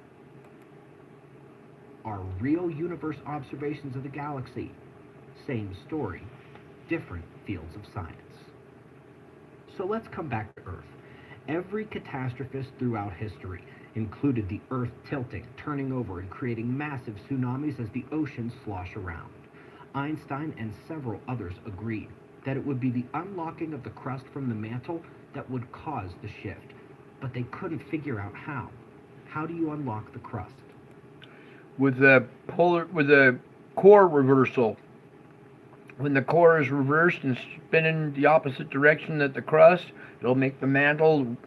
Are real universe observations of the galaxy. Same story, different fields of science. So let's come back to Earth. Every catastrophist throughout history included the Earth tilting, turning over, and creating massive tsunamis as the oceans slosh around. Einstein and several others agreed that it would be the unlocking of the crust from the mantle that would cause the shift, but they couldn't figure out how. How do you unlock the crust? With the core reversal. When the core is reversed and spinning the opposite direction that the crust, it'll make the mantle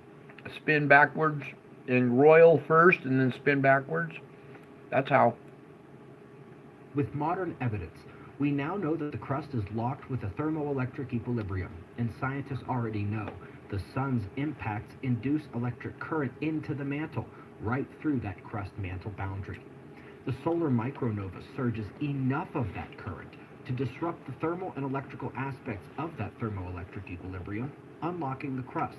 spin backwards and roil first and then spin backwards. That's how. With modern evidence, we now know that the crust is locked with a thermoelectric equilibrium, and scientists already know the sun's impacts induce electric current into the mantle, right through that crust-mantle boundary. The solar micronova surges enough of that current to disrupt the thermal and electrical aspects of that thermoelectric equilibrium, unlocking the crust.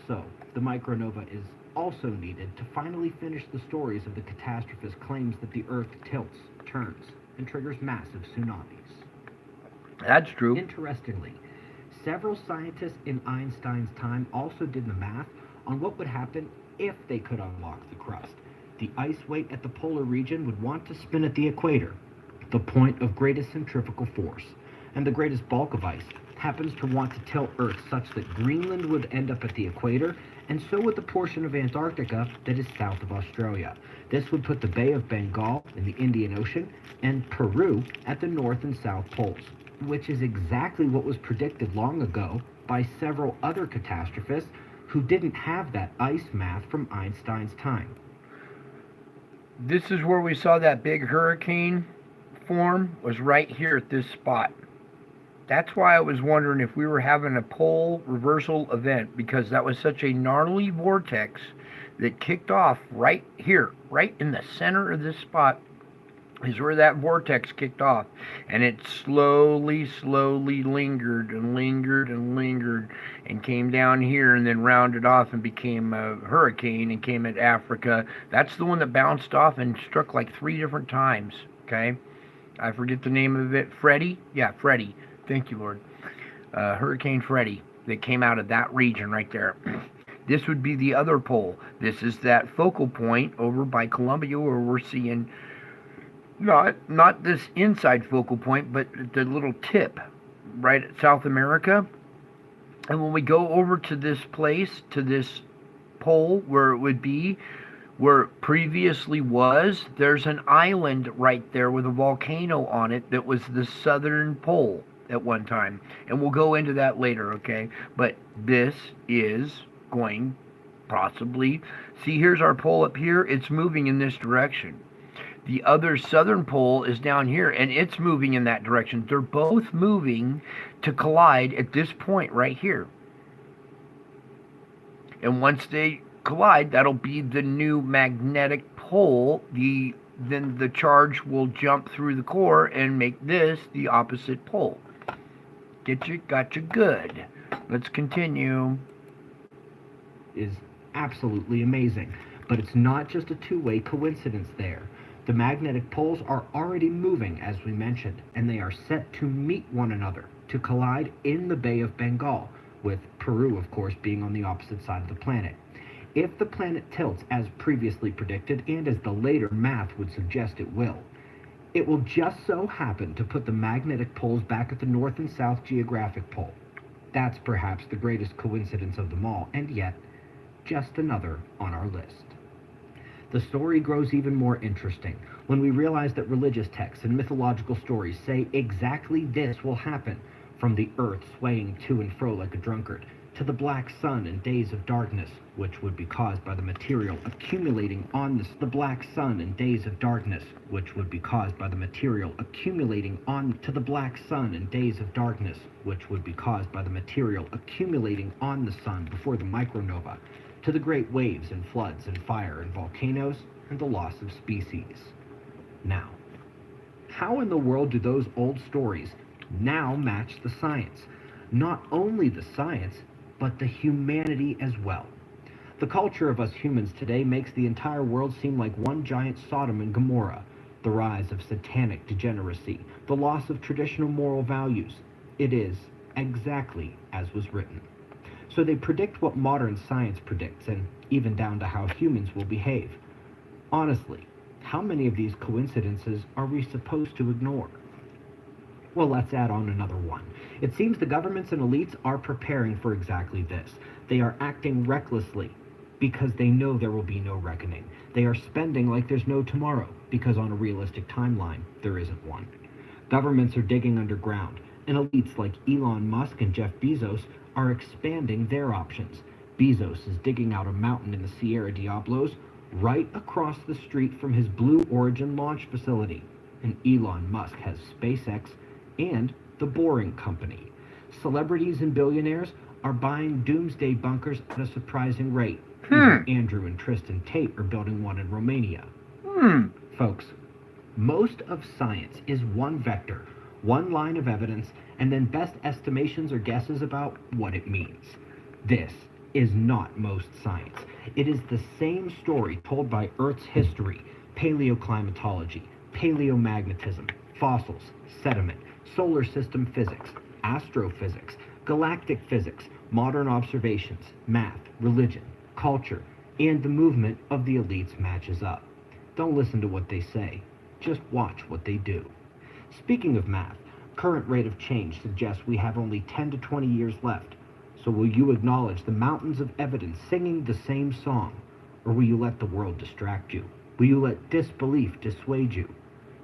So, the micronova is also needed to finally finish the stories of the catastrophist claims that the Earth tilts, turns, and triggers massive tsunamis. That's true. Interestingly, several scientists in Einstein's time also did the math on what would happen if they could unlock the crust. The ice weight at the polar region would want to spin at the equator, the point of greatest centrifugal force, and the greatest bulk of ice happens to want to tilt Earth such that Greenland would end up at the equator, and so would the portion of Antarctica that is south of Australia. This would put the Bay of Bengal in the Indian Ocean and Peru at the North and South poles, which is exactly what was predicted long ago by several other catastrophists who didn't have that ice math from Einstein's time. This is where we saw that big hurricane form, was right here at this spot. That's why I was wondering if we were having a pole reversal event, because that was such a gnarly vortex that kicked off right here, right in the center of this spot is where that vortex kicked off. And it slowly lingered and came down here and then rounded off and became a hurricane and came at Africa. That's the one that bounced off and struck like 3 different times, okay? I forget the name of it. Freddie? Yeah, Freddie. Thank you, Lord. Hurricane Freddie that came out of that region right there. This would be the other pole. This is that focal point over by Colombia where we're seeing not this inside focal point, but the little tip right at South America. And when we go over to this place, to this pole where it would be, where it previously was, there's an island right there with a volcano on it that was the southern pole at one time. And we'll go into that later, okay? But this is going possibly, see, here's our pole up here. It's moving in this direction. The other southern pole is down here, and it's moving in that direction. They're both moving to collide at this point right here. And once they collide, that'll be the new magnetic pole. Then the charge will jump through the core and make this the opposite pole. Got you good. Let's continue. Is absolutely amazing, but it's not just a two-way coincidence there. The magnetic poles are already moving, as we mentioned, and they are set to meet one another, to collide in the Bay of Bengal, with Peru, of course, being on the opposite side of the planet. If the planet tilts as previously predicted, and as the later math would suggest it will just so happen to put the magnetic poles back at the North and South geographic pole. That's perhaps the greatest coincidence of them all, and yet, just another on our list. The story grows even more interesting when we realize that religious texts and mythological stories say exactly this will happen, from the earth swaying to and fro like a drunkard, to the black sun and days of darkness, which would be caused by the material accumulating on the black sun and days of darkness, which would be caused by the material accumulating on to the black sun and days of darkness, which would be caused by the material accumulating on the sun before the micronova, to the great waves and floods and fire and volcanoes and the loss of species. Now, how in the world do those old stories now match the science? Not only the science, but the humanity as well. The culture of us humans today makes the entire world seem like one giant Sodom and Gomorrah. The rise of satanic degeneracy, the loss of traditional moral values. It is exactly as was written. So they predict what modern science predicts, and even down to how humans will behave. Honestly, how many of these coincidences are we supposed to ignore? Well, let's add on another one. It seems the governments and elites are preparing for exactly this. They are acting recklessly because they know there will be no reckoning. They are spending like there's no tomorrow because on a realistic timeline, there isn't one. Governments are digging underground, and elites like Elon Musk and Jeff Bezos are expanding their options. Bezos is digging out a mountain in the Sierra Diablos right across the street from his Blue Origin launch facility. And Elon Musk has SpaceX and the Boring Company. Celebrities and billionaires are buying doomsday bunkers at a surprising rate. Even Andrew and Tristan Tate are building one in Romania. Folks, most of science is one vector, one line of evidence, and then best estimations or guesses about what it means. This is not most science. It is the same story told by Earth's history, paleoclimatology, paleomagnetism, fossils, sediment, solar system physics, astrophysics, galactic physics, modern observations, math, religion, culture, and the movement of the elites matches up. Don't listen to what they say. Just watch what they do. Speaking of math, current rate of change suggests we have only 10 to 20 years left. So will you acknowledge the mountains of evidence singing the same song? Or will you let the world distract you? Will you let disbelief dissuade you?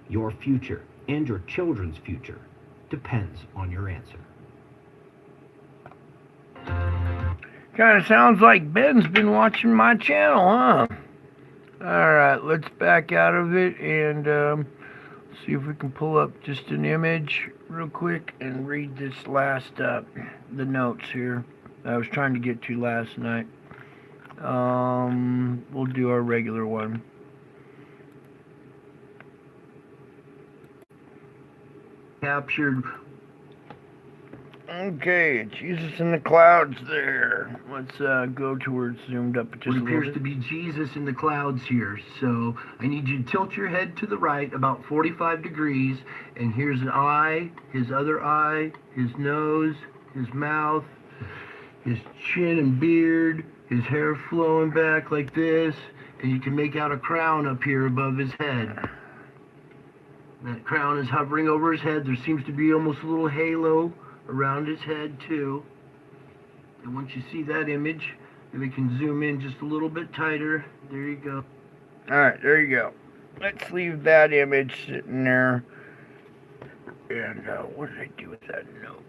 Your future and your children's future depends on your answer. Kind of sounds like Ben's been watching my channel, huh? Alright, let's back out of it and see if we can pull up just an image real quick and read this last, the notes here I was trying to get to last night. We'll do our regular one. Captured. Okay, Jesus in the clouds there. Let's go to where it's zoomed up just a little bit. What appears to be Jesus in the clouds here. So I need you to tilt your head to the right about 45 degrees. And here's an eye, his other eye, his nose, his mouth, his chin and beard, his hair flowing back like this. And you can make out a crown up here above his head. That crown is hovering over his head. There seems to be almost a little halo around his head too. And once you see that image, we can zoom in just a little bit tighter. There you go. Alright, there you go. Let's leave that image sitting there. And what did I do with that note?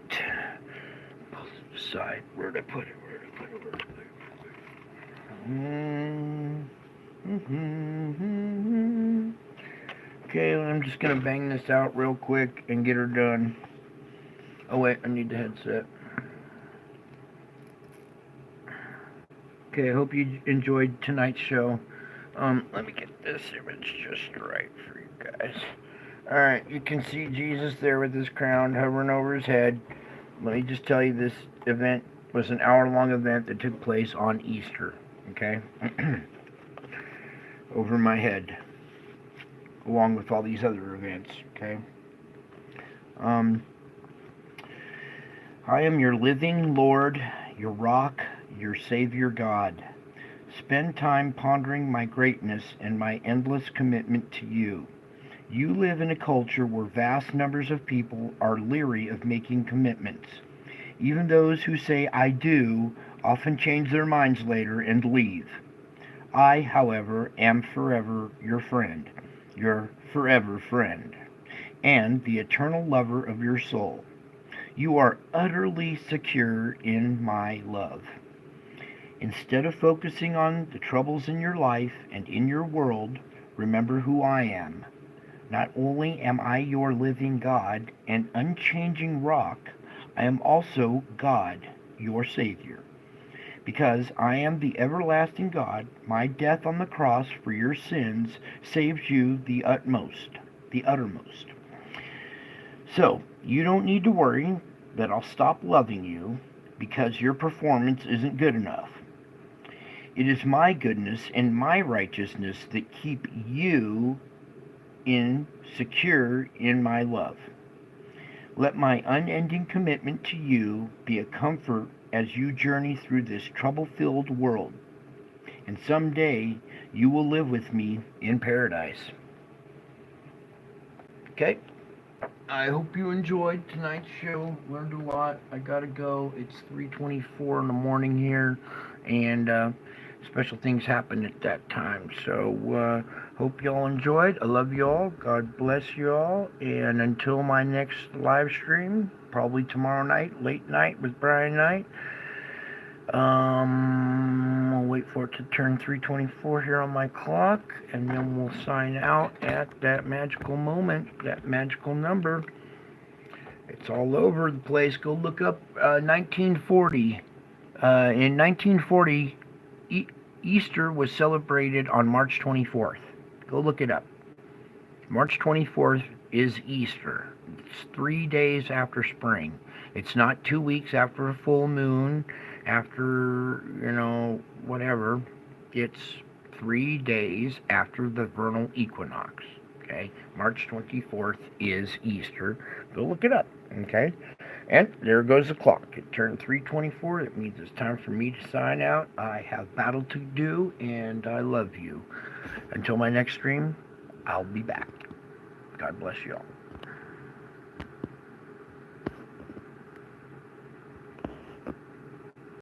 Pull it aside. Where'd I put it? Okay, I'm just gonna bang this out real quick and get her done. Oh wait, I need the headset. Okay, I hope you enjoyed tonight's show. Let me get this image just right for you guys. Alright, you can see Jesus there with his crown hovering over his head. Let me just tell you, this event was an hour-long event that took place on Easter. Okay? Over my head. Along with all these other events. Okay? I am your living Lord, your rock, your Savior God. Spend time pondering my greatness and my endless commitment to you. You live in a culture where vast numbers of people are leery of making commitments. Even those who say I do often change their minds later and leave. I, however, am forever your friend, your forever friend, and the eternal lover of your soul. You are utterly secure in my love. Instead of focusing on the troubles in your life and in your world, remember who I am. Not only am I your living God and unchanging rock, I am also God, your Savior. Because I am the everlasting God, my death on the cross for your sins saves you the uttermost. So, you don't need to worry that I'll stop loving you because your performance isn't good enough. It is my goodness and my righteousness that keep you secure in my love. Let my unending commitment to you be a comfort as you journey through this trouble-filled world. And someday you will live with me in paradise. Okay? I hope you enjoyed tonight's show. Learned a lot. I gotta go. It's 3:24 in the morning here, and special things happen at that time. So hope y'all enjoyed. I love y'all. God bless y'all. And until my next live stream, probably tomorrow night, late night with Brian Knight. I'll wait for it to turn 3:24 here on my clock, and then we'll sign out at that magical moment, that magical number. It's all over the place. Go look up 1940. In 1940, Easter was celebrated on March 24th. Go look it up. March 24th is Easter. It's 3 days after spring. It's not 2 weeks after a full moon, after, whatever. It's 3 days after the vernal equinox. Okay? March 24th is Easter. Go look it up. Okay? And there goes the clock. It turned 3:24. That means it's time for me to sign out. I have battle to do, and I love you. Until my next stream, I'll be back. God bless you all.